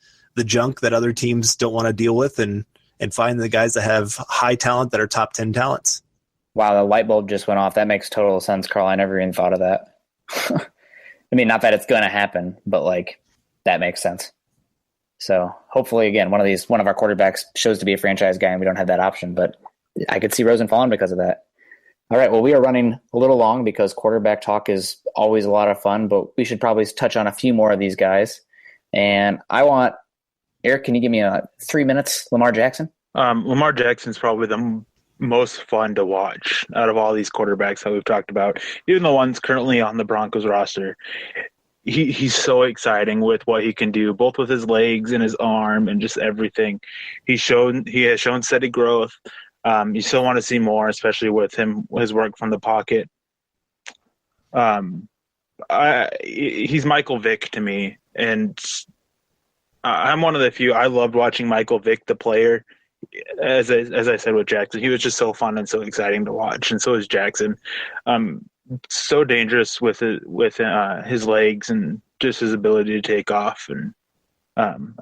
junk that other teams don't want to deal with, and find the guys that have high talent that are top 10 talents. Wow, the light bulb just went off. That makes total sense, Carl. I never even thought of that. Not that it's going to happen, but that makes sense. So hopefully, again, one of our quarterbacks shows to be a franchise guy, and we don't have that option. But I could see Rosen falling because of that. All right, well, we are running a little long because quarterback talk is always a lot of fun, but we should probably touch on a few more of these guys. And Eric, can you give me 3 minutes, Lamar Jackson? Lamar Jackson's probably the most fun to watch out of all these quarterbacks that we've talked about, even the ones currently on the Broncos roster. He's so exciting with what he can do, both with his legs and his arm and just everything. He has shown steady growth. You still want to see more, especially with his work from the pocket. He's Michael Vick to me, and I'm one of the few. I loved watching Michael Vick, the player. As I said with Jackson, he was just so fun and so exciting to watch, and so is Jackson. So dangerous with his legs and just his ability to take off. And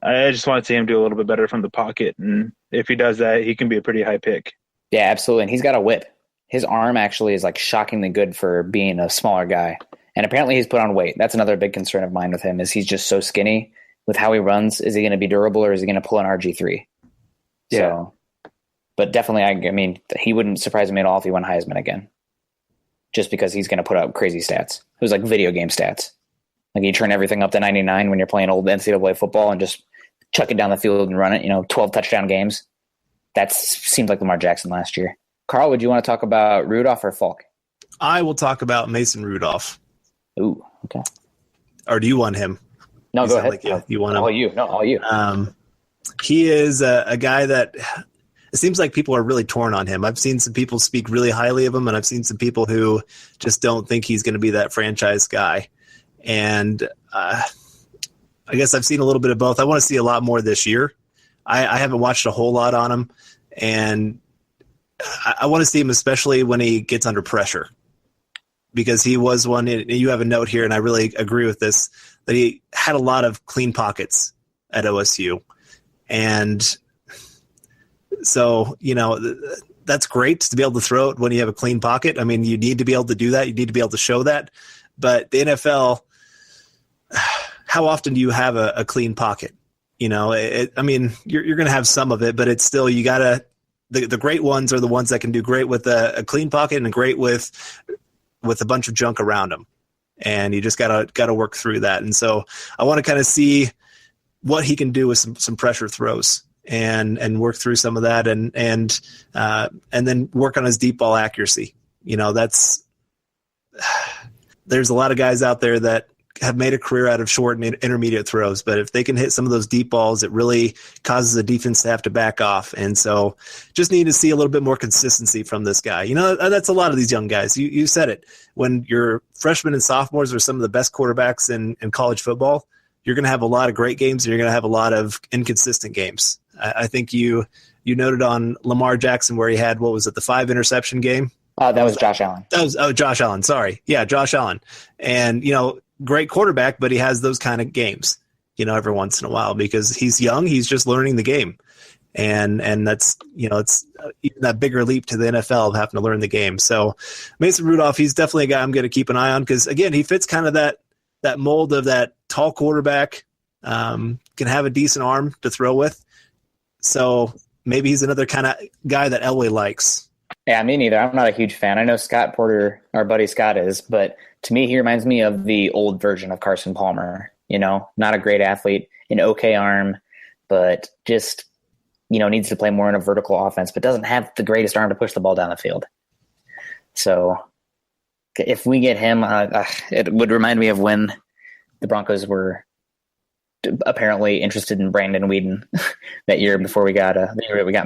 I just want to see him do a little bit better from the pocket. And if he does that, he can be a pretty high pick. Yeah, absolutely. And he's got a whip. His arm actually is shockingly good for being a smaller guy. And apparently he's put on weight. That's another big concern of mine with him, is he's just so skinny with how he runs. Is he going to be durable, or is he going to pull an RG3? Yeah. So, but definitely, he wouldn't surprise me at all if he won Heisman again, just because he's going to put up crazy stats. It was like video game stats. You turn everything up to 99 when you're playing old NCAA football and just chuck it down the field and run it, 12 touchdown games. That seemed like Lamar Jackson last year. Carl, would you want to talk about Rudolph or Falk? I will talk about Mason Rudolph. Ooh, okay. Or do you want him? No, go ahead. Like you want him? All you. No, all you. He is a guy that it seems like people are really torn on him. I've seen some people speak really highly of him, and I've seen some people who just don't think he's going to be that franchise guy. And I guess I've seen a little bit of both. I want to see a lot more this year. I haven't watched a whole lot on him, and I want to see him especially when he gets under pressure, because he was one. You have a note here, and I really agree with this, that he had a lot of clean pockets at OSU. And so, that's great to be able to throw it when you have a clean pocket. I mean, you need to be able to do that. You need to be able to show that. But the NFL, how often do you have a clean pocket? You're going to have some of it, but it's still, you got to, the great ones are the ones that can do great with a clean pocket and great with a bunch of junk around them. And you just got to work through that. And so I want to kind of see what he can do with some pressure throws and work through some of that and then work on his deep ball accuracy. There's a lot of guys out there that have made a career out of short and intermediate throws, but if they can hit some of those deep balls, it really causes the defense to have to back off. And so just need to see a little bit more consistency from this guy. That's a lot of these young guys. You said it. When your freshmen and sophomores are some of the best quarterbacks in college football, you're going to have a lot of great games and you're going to have a lot of inconsistent games. I think you noted on Lamar Jackson where he had, what was it, the 5 interception game? That was Josh Allen. Josh Allen. Sorry. Yeah, Josh Allen. And, great quarterback, but he has those kind of games, every once in a while because he's young. He's just learning the game. And that's, it's even that bigger leap to the NFL of having to learn the game. So Mason Rudolph, he's definitely a guy I'm going to keep an eye on because, again, he fits kind of that mold of that tall quarterback, can have a decent arm to throw with. So maybe he's another kind of guy that Elway likes. Yeah, me neither. I'm not a huge fan. I know Scott Porter, our buddy Scott, is, but to me, he reminds me of the old version of Carson Palmer. Not a great athlete, an okay arm, but just, needs to play more in a vertical offense, but doesn't have the greatest arm to push the ball down the field. So if we get him, it would remind me of when the Broncos were apparently interested in Brandon Weeden that year before we got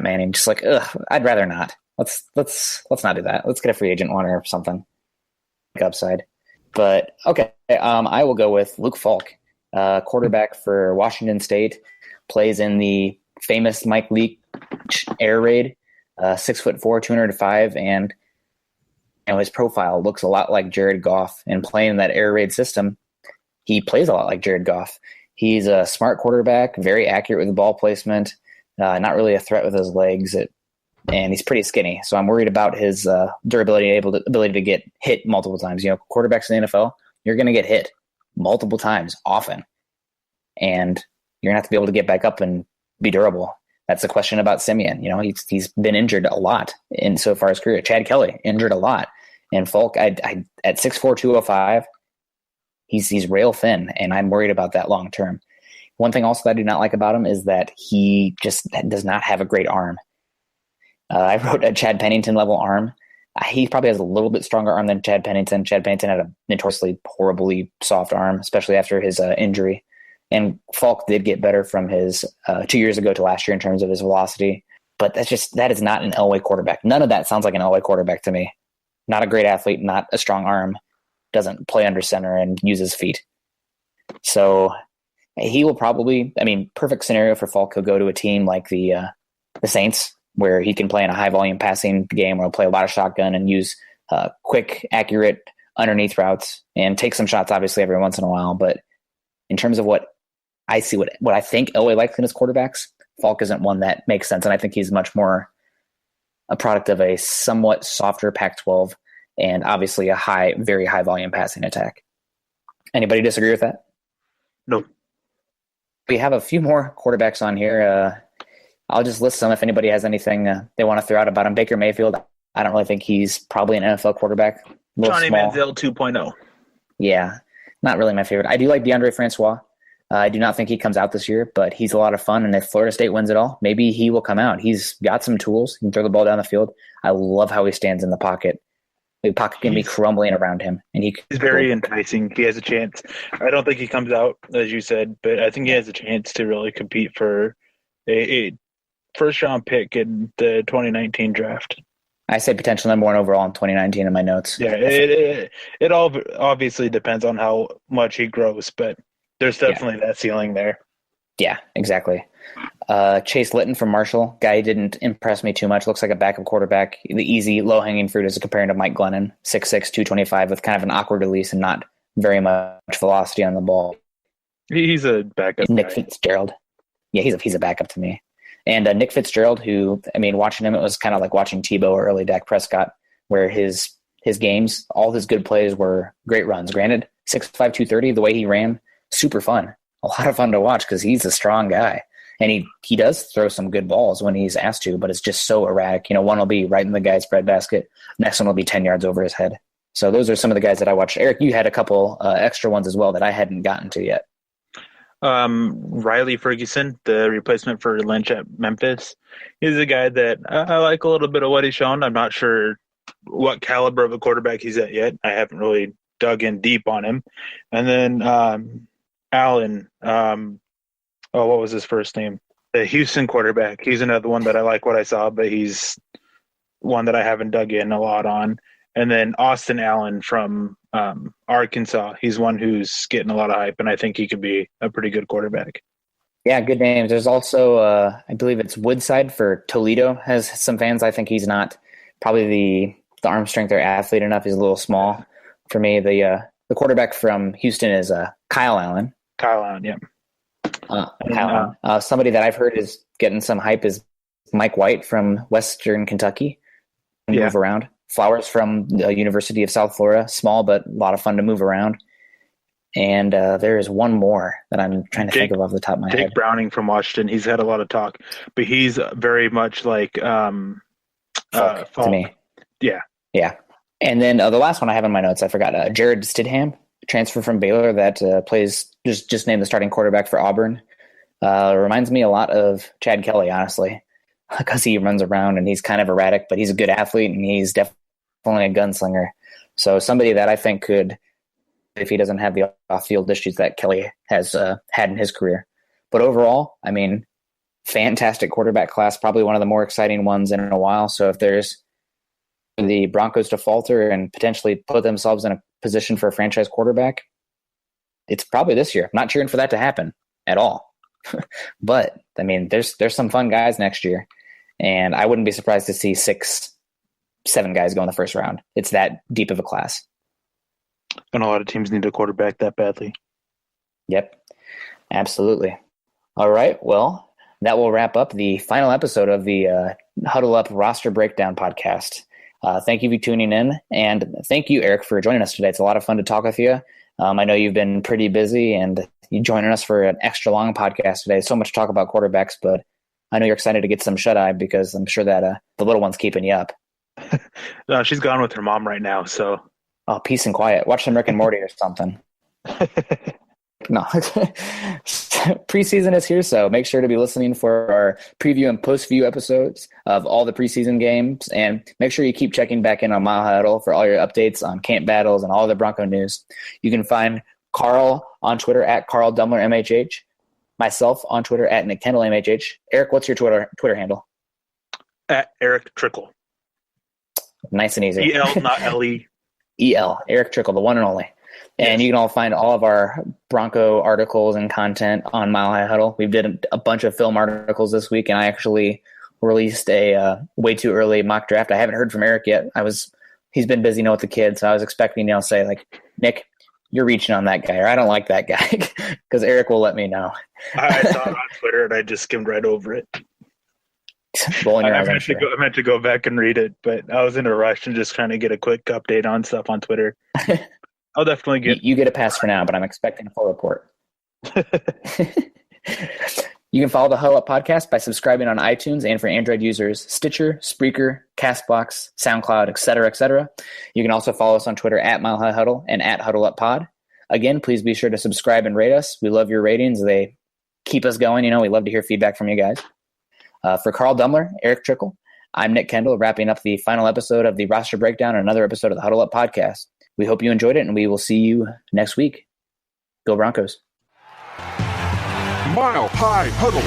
Manning. Just like, I'd rather not. Let's not do that. Let's get a free agent one or something. Upside. But okay, I will go with Luke Falk, quarterback for Washington State, plays in the famous Mike Leach air raid, 6'4", 205, and his profile looks a lot like Jared Goff. And playing in that air raid system, he plays a lot like Jared Goff. He's a smart quarterback, very accurate with the ball placement, not really a threat with his legs, and he's pretty skinny. So I'm worried about his durability and ability to get hit multiple times. Quarterbacks in the NFL, you're going to get hit multiple times, often. And you're going to have to be able to get back up and be durable. That's the question about Siemian. He's been injured a lot in so far his career. Chad Kelly, injured a lot. And Falk, at 6'4", 205, he's rail thin, and I'm worried about that long term. One thing also that I do not like about him is that he just does not have a great arm. I wrote a Chad Pennington level arm. He probably has a little bit stronger arm than Chad Pennington. Chad Pennington had a notoriously horribly soft arm, especially after his injury. And Falk did get better from his 2 years ago to last year in terms of his velocity. But that is not an Elway quarterback. None of that sounds like an Elway quarterback to me. Not a great athlete, not a strong arm, doesn't play under center and uses feet. So he will probably, perfect scenario for Falk, he'll go to a team like the Saints, where he can play in a high-volume passing game where he'll play a lot of shotgun and use quick, accurate, underneath routes and take some shots, obviously, every once in a while. But in terms of what I see, what I think Elway likes in his quarterbacks, Falk isn't one that makes sense. And I think he's much more a product of a somewhat softer Pac-12 and obviously a very high-volume passing attack. Anybody disagree with that? No. We have a few more quarterbacks on here. I'll just list some if anybody has anything they want to throw out about him. Baker Mayfield, I don't really think he's probably an NFL quarterback. Johnny Manziel 2.0. Yeah, not really my favorite. I do like DeAndre Francois. I do not think he comes out this year, but he's a lot of fun. And if Florida State wins it all, maybe he will come out. He's got some tools. He can throw the ball down the field. I love how he stands in the pocket. The pocket can be crumbling around him. And he's very enticing. He has a chance. I don't think he comes out, as you said, but I think he has a chance to really compete for a first-round pick in the 2019 draft. I say potential number 1 overall in 2019 in my notes. Yeah, it all obviously depends on how much he grows, but there's definitely that ceiling there. Yeah, exactly. Chase Litton from Marshall, guy didn't impress me too much. Looks like a backup quarterback. The easy, low-hanging fruit is comparing to Mike Glennon, 6'6", 225, with kind of an awkward release and not very much velocity on the ball. He's a backup. Nick guy. Fitzgerald. Yeah, he's a backup to me. And Nick Fitzgerald, who, I mean, watching him, it was kind of like watching Tebow or early Dak Prescott, where his games, all his good plays were great runs. Granted, 6'5", 230, the way he ran, super fun. A lot of fun to watch because he's a strong guy. And he does throw some good balls when he's asked to, but it's just so erratic. One will be right in the guy's breadbasket. Next one will be 10 yards over his head. So those are some of the guys that I watched. Eric, you had a couple extra ones as well that I hadn't gotten to yet. Riley Ferguson, the replacement for Lynch at Memphis. He's a guy that I like a little bit of what he's shown. I'm not sure what caliber of a quarterback he's at yet. I haven't really dug in deep on him. And then Allen, what was his first name? The Houston quarterback. He's another one that I like what I saw, but he's one that I haven't dug in a lot on. And then Austin Allen from Arkansas. He's one who's getting a lot of hype, and I think he could be a pretty good quarterback. Yeah, good names. There's also, I believe it's Woodside for Toledo has some fans. I think he's not probably the arm strength or athlete enough. He's a little small for me. The quarterback from Houston is Kyle Allen. Kyle Allen, yeah. Kyle Allen. Somebody that I've heard is getting some hype is Mike White from Western Kentucky. Move around. Flowers from the University of South Florida, small but a lot of fun to move around. And there is one more that I'm trying to think of off the top of my head. Jake Browning from Washington. He's had a lot of talk, but he's very much like Falk to me. Yeah. Yeah. And then the last one I have in my notes, I forgot. Jared Stidham, transfer from Baylor that plays, just named the starting quarterback for Auburn. Reminds me a lot of Chad Kelly, honestly, because he runs around and he's kind of erratic, but he's a good athlete and he's definitely a gunslinger. So somebody that I think could, if he doesn't have the off-field issues that Kelly has had in his career. But overall, I mean, fantastic quarterback class, probably one of the more exciting ones in a while. So if there's the Broncos to falter and potentially put themselves in a position for a franchise quarterback, it's probably this year. I'm not cheering for that to happen at all. But, I mean, there's some fun guys next year. And I wouldn't be surprised to see 6-7 guys go in the first round. It's that deep of a class. And a lot of teams need a quarterback that badly. Yep, absolutely. All right, well, that will wrap up the final episode of the Huddle Up Roster Breakdown podcast. Thank you for tuning in, and thank you, Eric, for joining us today. It's a lot of fun to talk with you. I know you've been pretty busy, and you joining us for an extra long podcast today. So much to talk about quarterbacks, but I know you're excited to get some shut-eye because I'm sure that the little one's keeping you up. No, she's gone with her mom right now, so. Oh, peace and quiet. Watch some Rick and Morty or something. No. Preseason is here, so make sure to be listening for our preview and post-view episodes of all the preseason games, and make sure you keep checking back in on Mile High Huddle for all your updates on camp battles and all the Bronco news. You can find Carl on Twitter at Carl Dummler MHH, myself on Twitter at Nick Kendall MHH. Eric, what's your Twitter handle? At Erick Trickel. Nice and easy. EL, not LE. EL, Erick Trickel, the one and only. And you can all find all of our Bronco articles and content on Mile High Huddle. We did a bunch of film articles this week, and I actually released a way too early mock draft. I haven't heard from Eric yet. He's been busy with the kids, so I was expecting to say, like, Nick, you're reaching on that guy, or I don't like that guy, because Eric will let me know. I saw it on Twitter, and I just skimmed right over it. I meant to go back and read it, but I was in a rush and just trying to get a quick update on stuff on Twitter. I'll definitely get. You get a pass for now, but I'm expecting a full report. You can follow the Huddle Up podcast by subscribing on iTunes and for Android users, Stitcher, Spreaker, Castbox, SoundCloud, etc., etc. You can also follow us on Twitter at Mile High Huddle and at Huddle Up Pod. again, please be sure to subscribe and rate us. We love your ratings. They keep us going. We love to hear feedback from you guys. For Carl Dumler, Erick Trickel, I'm Nick Kendall, wrapping up the final episode of the Roster Breakdown and another episode of the Huddle Up Podcast. We hope you enjoyed it, and we will see you next week. Go Broncos. Mile High Huddle.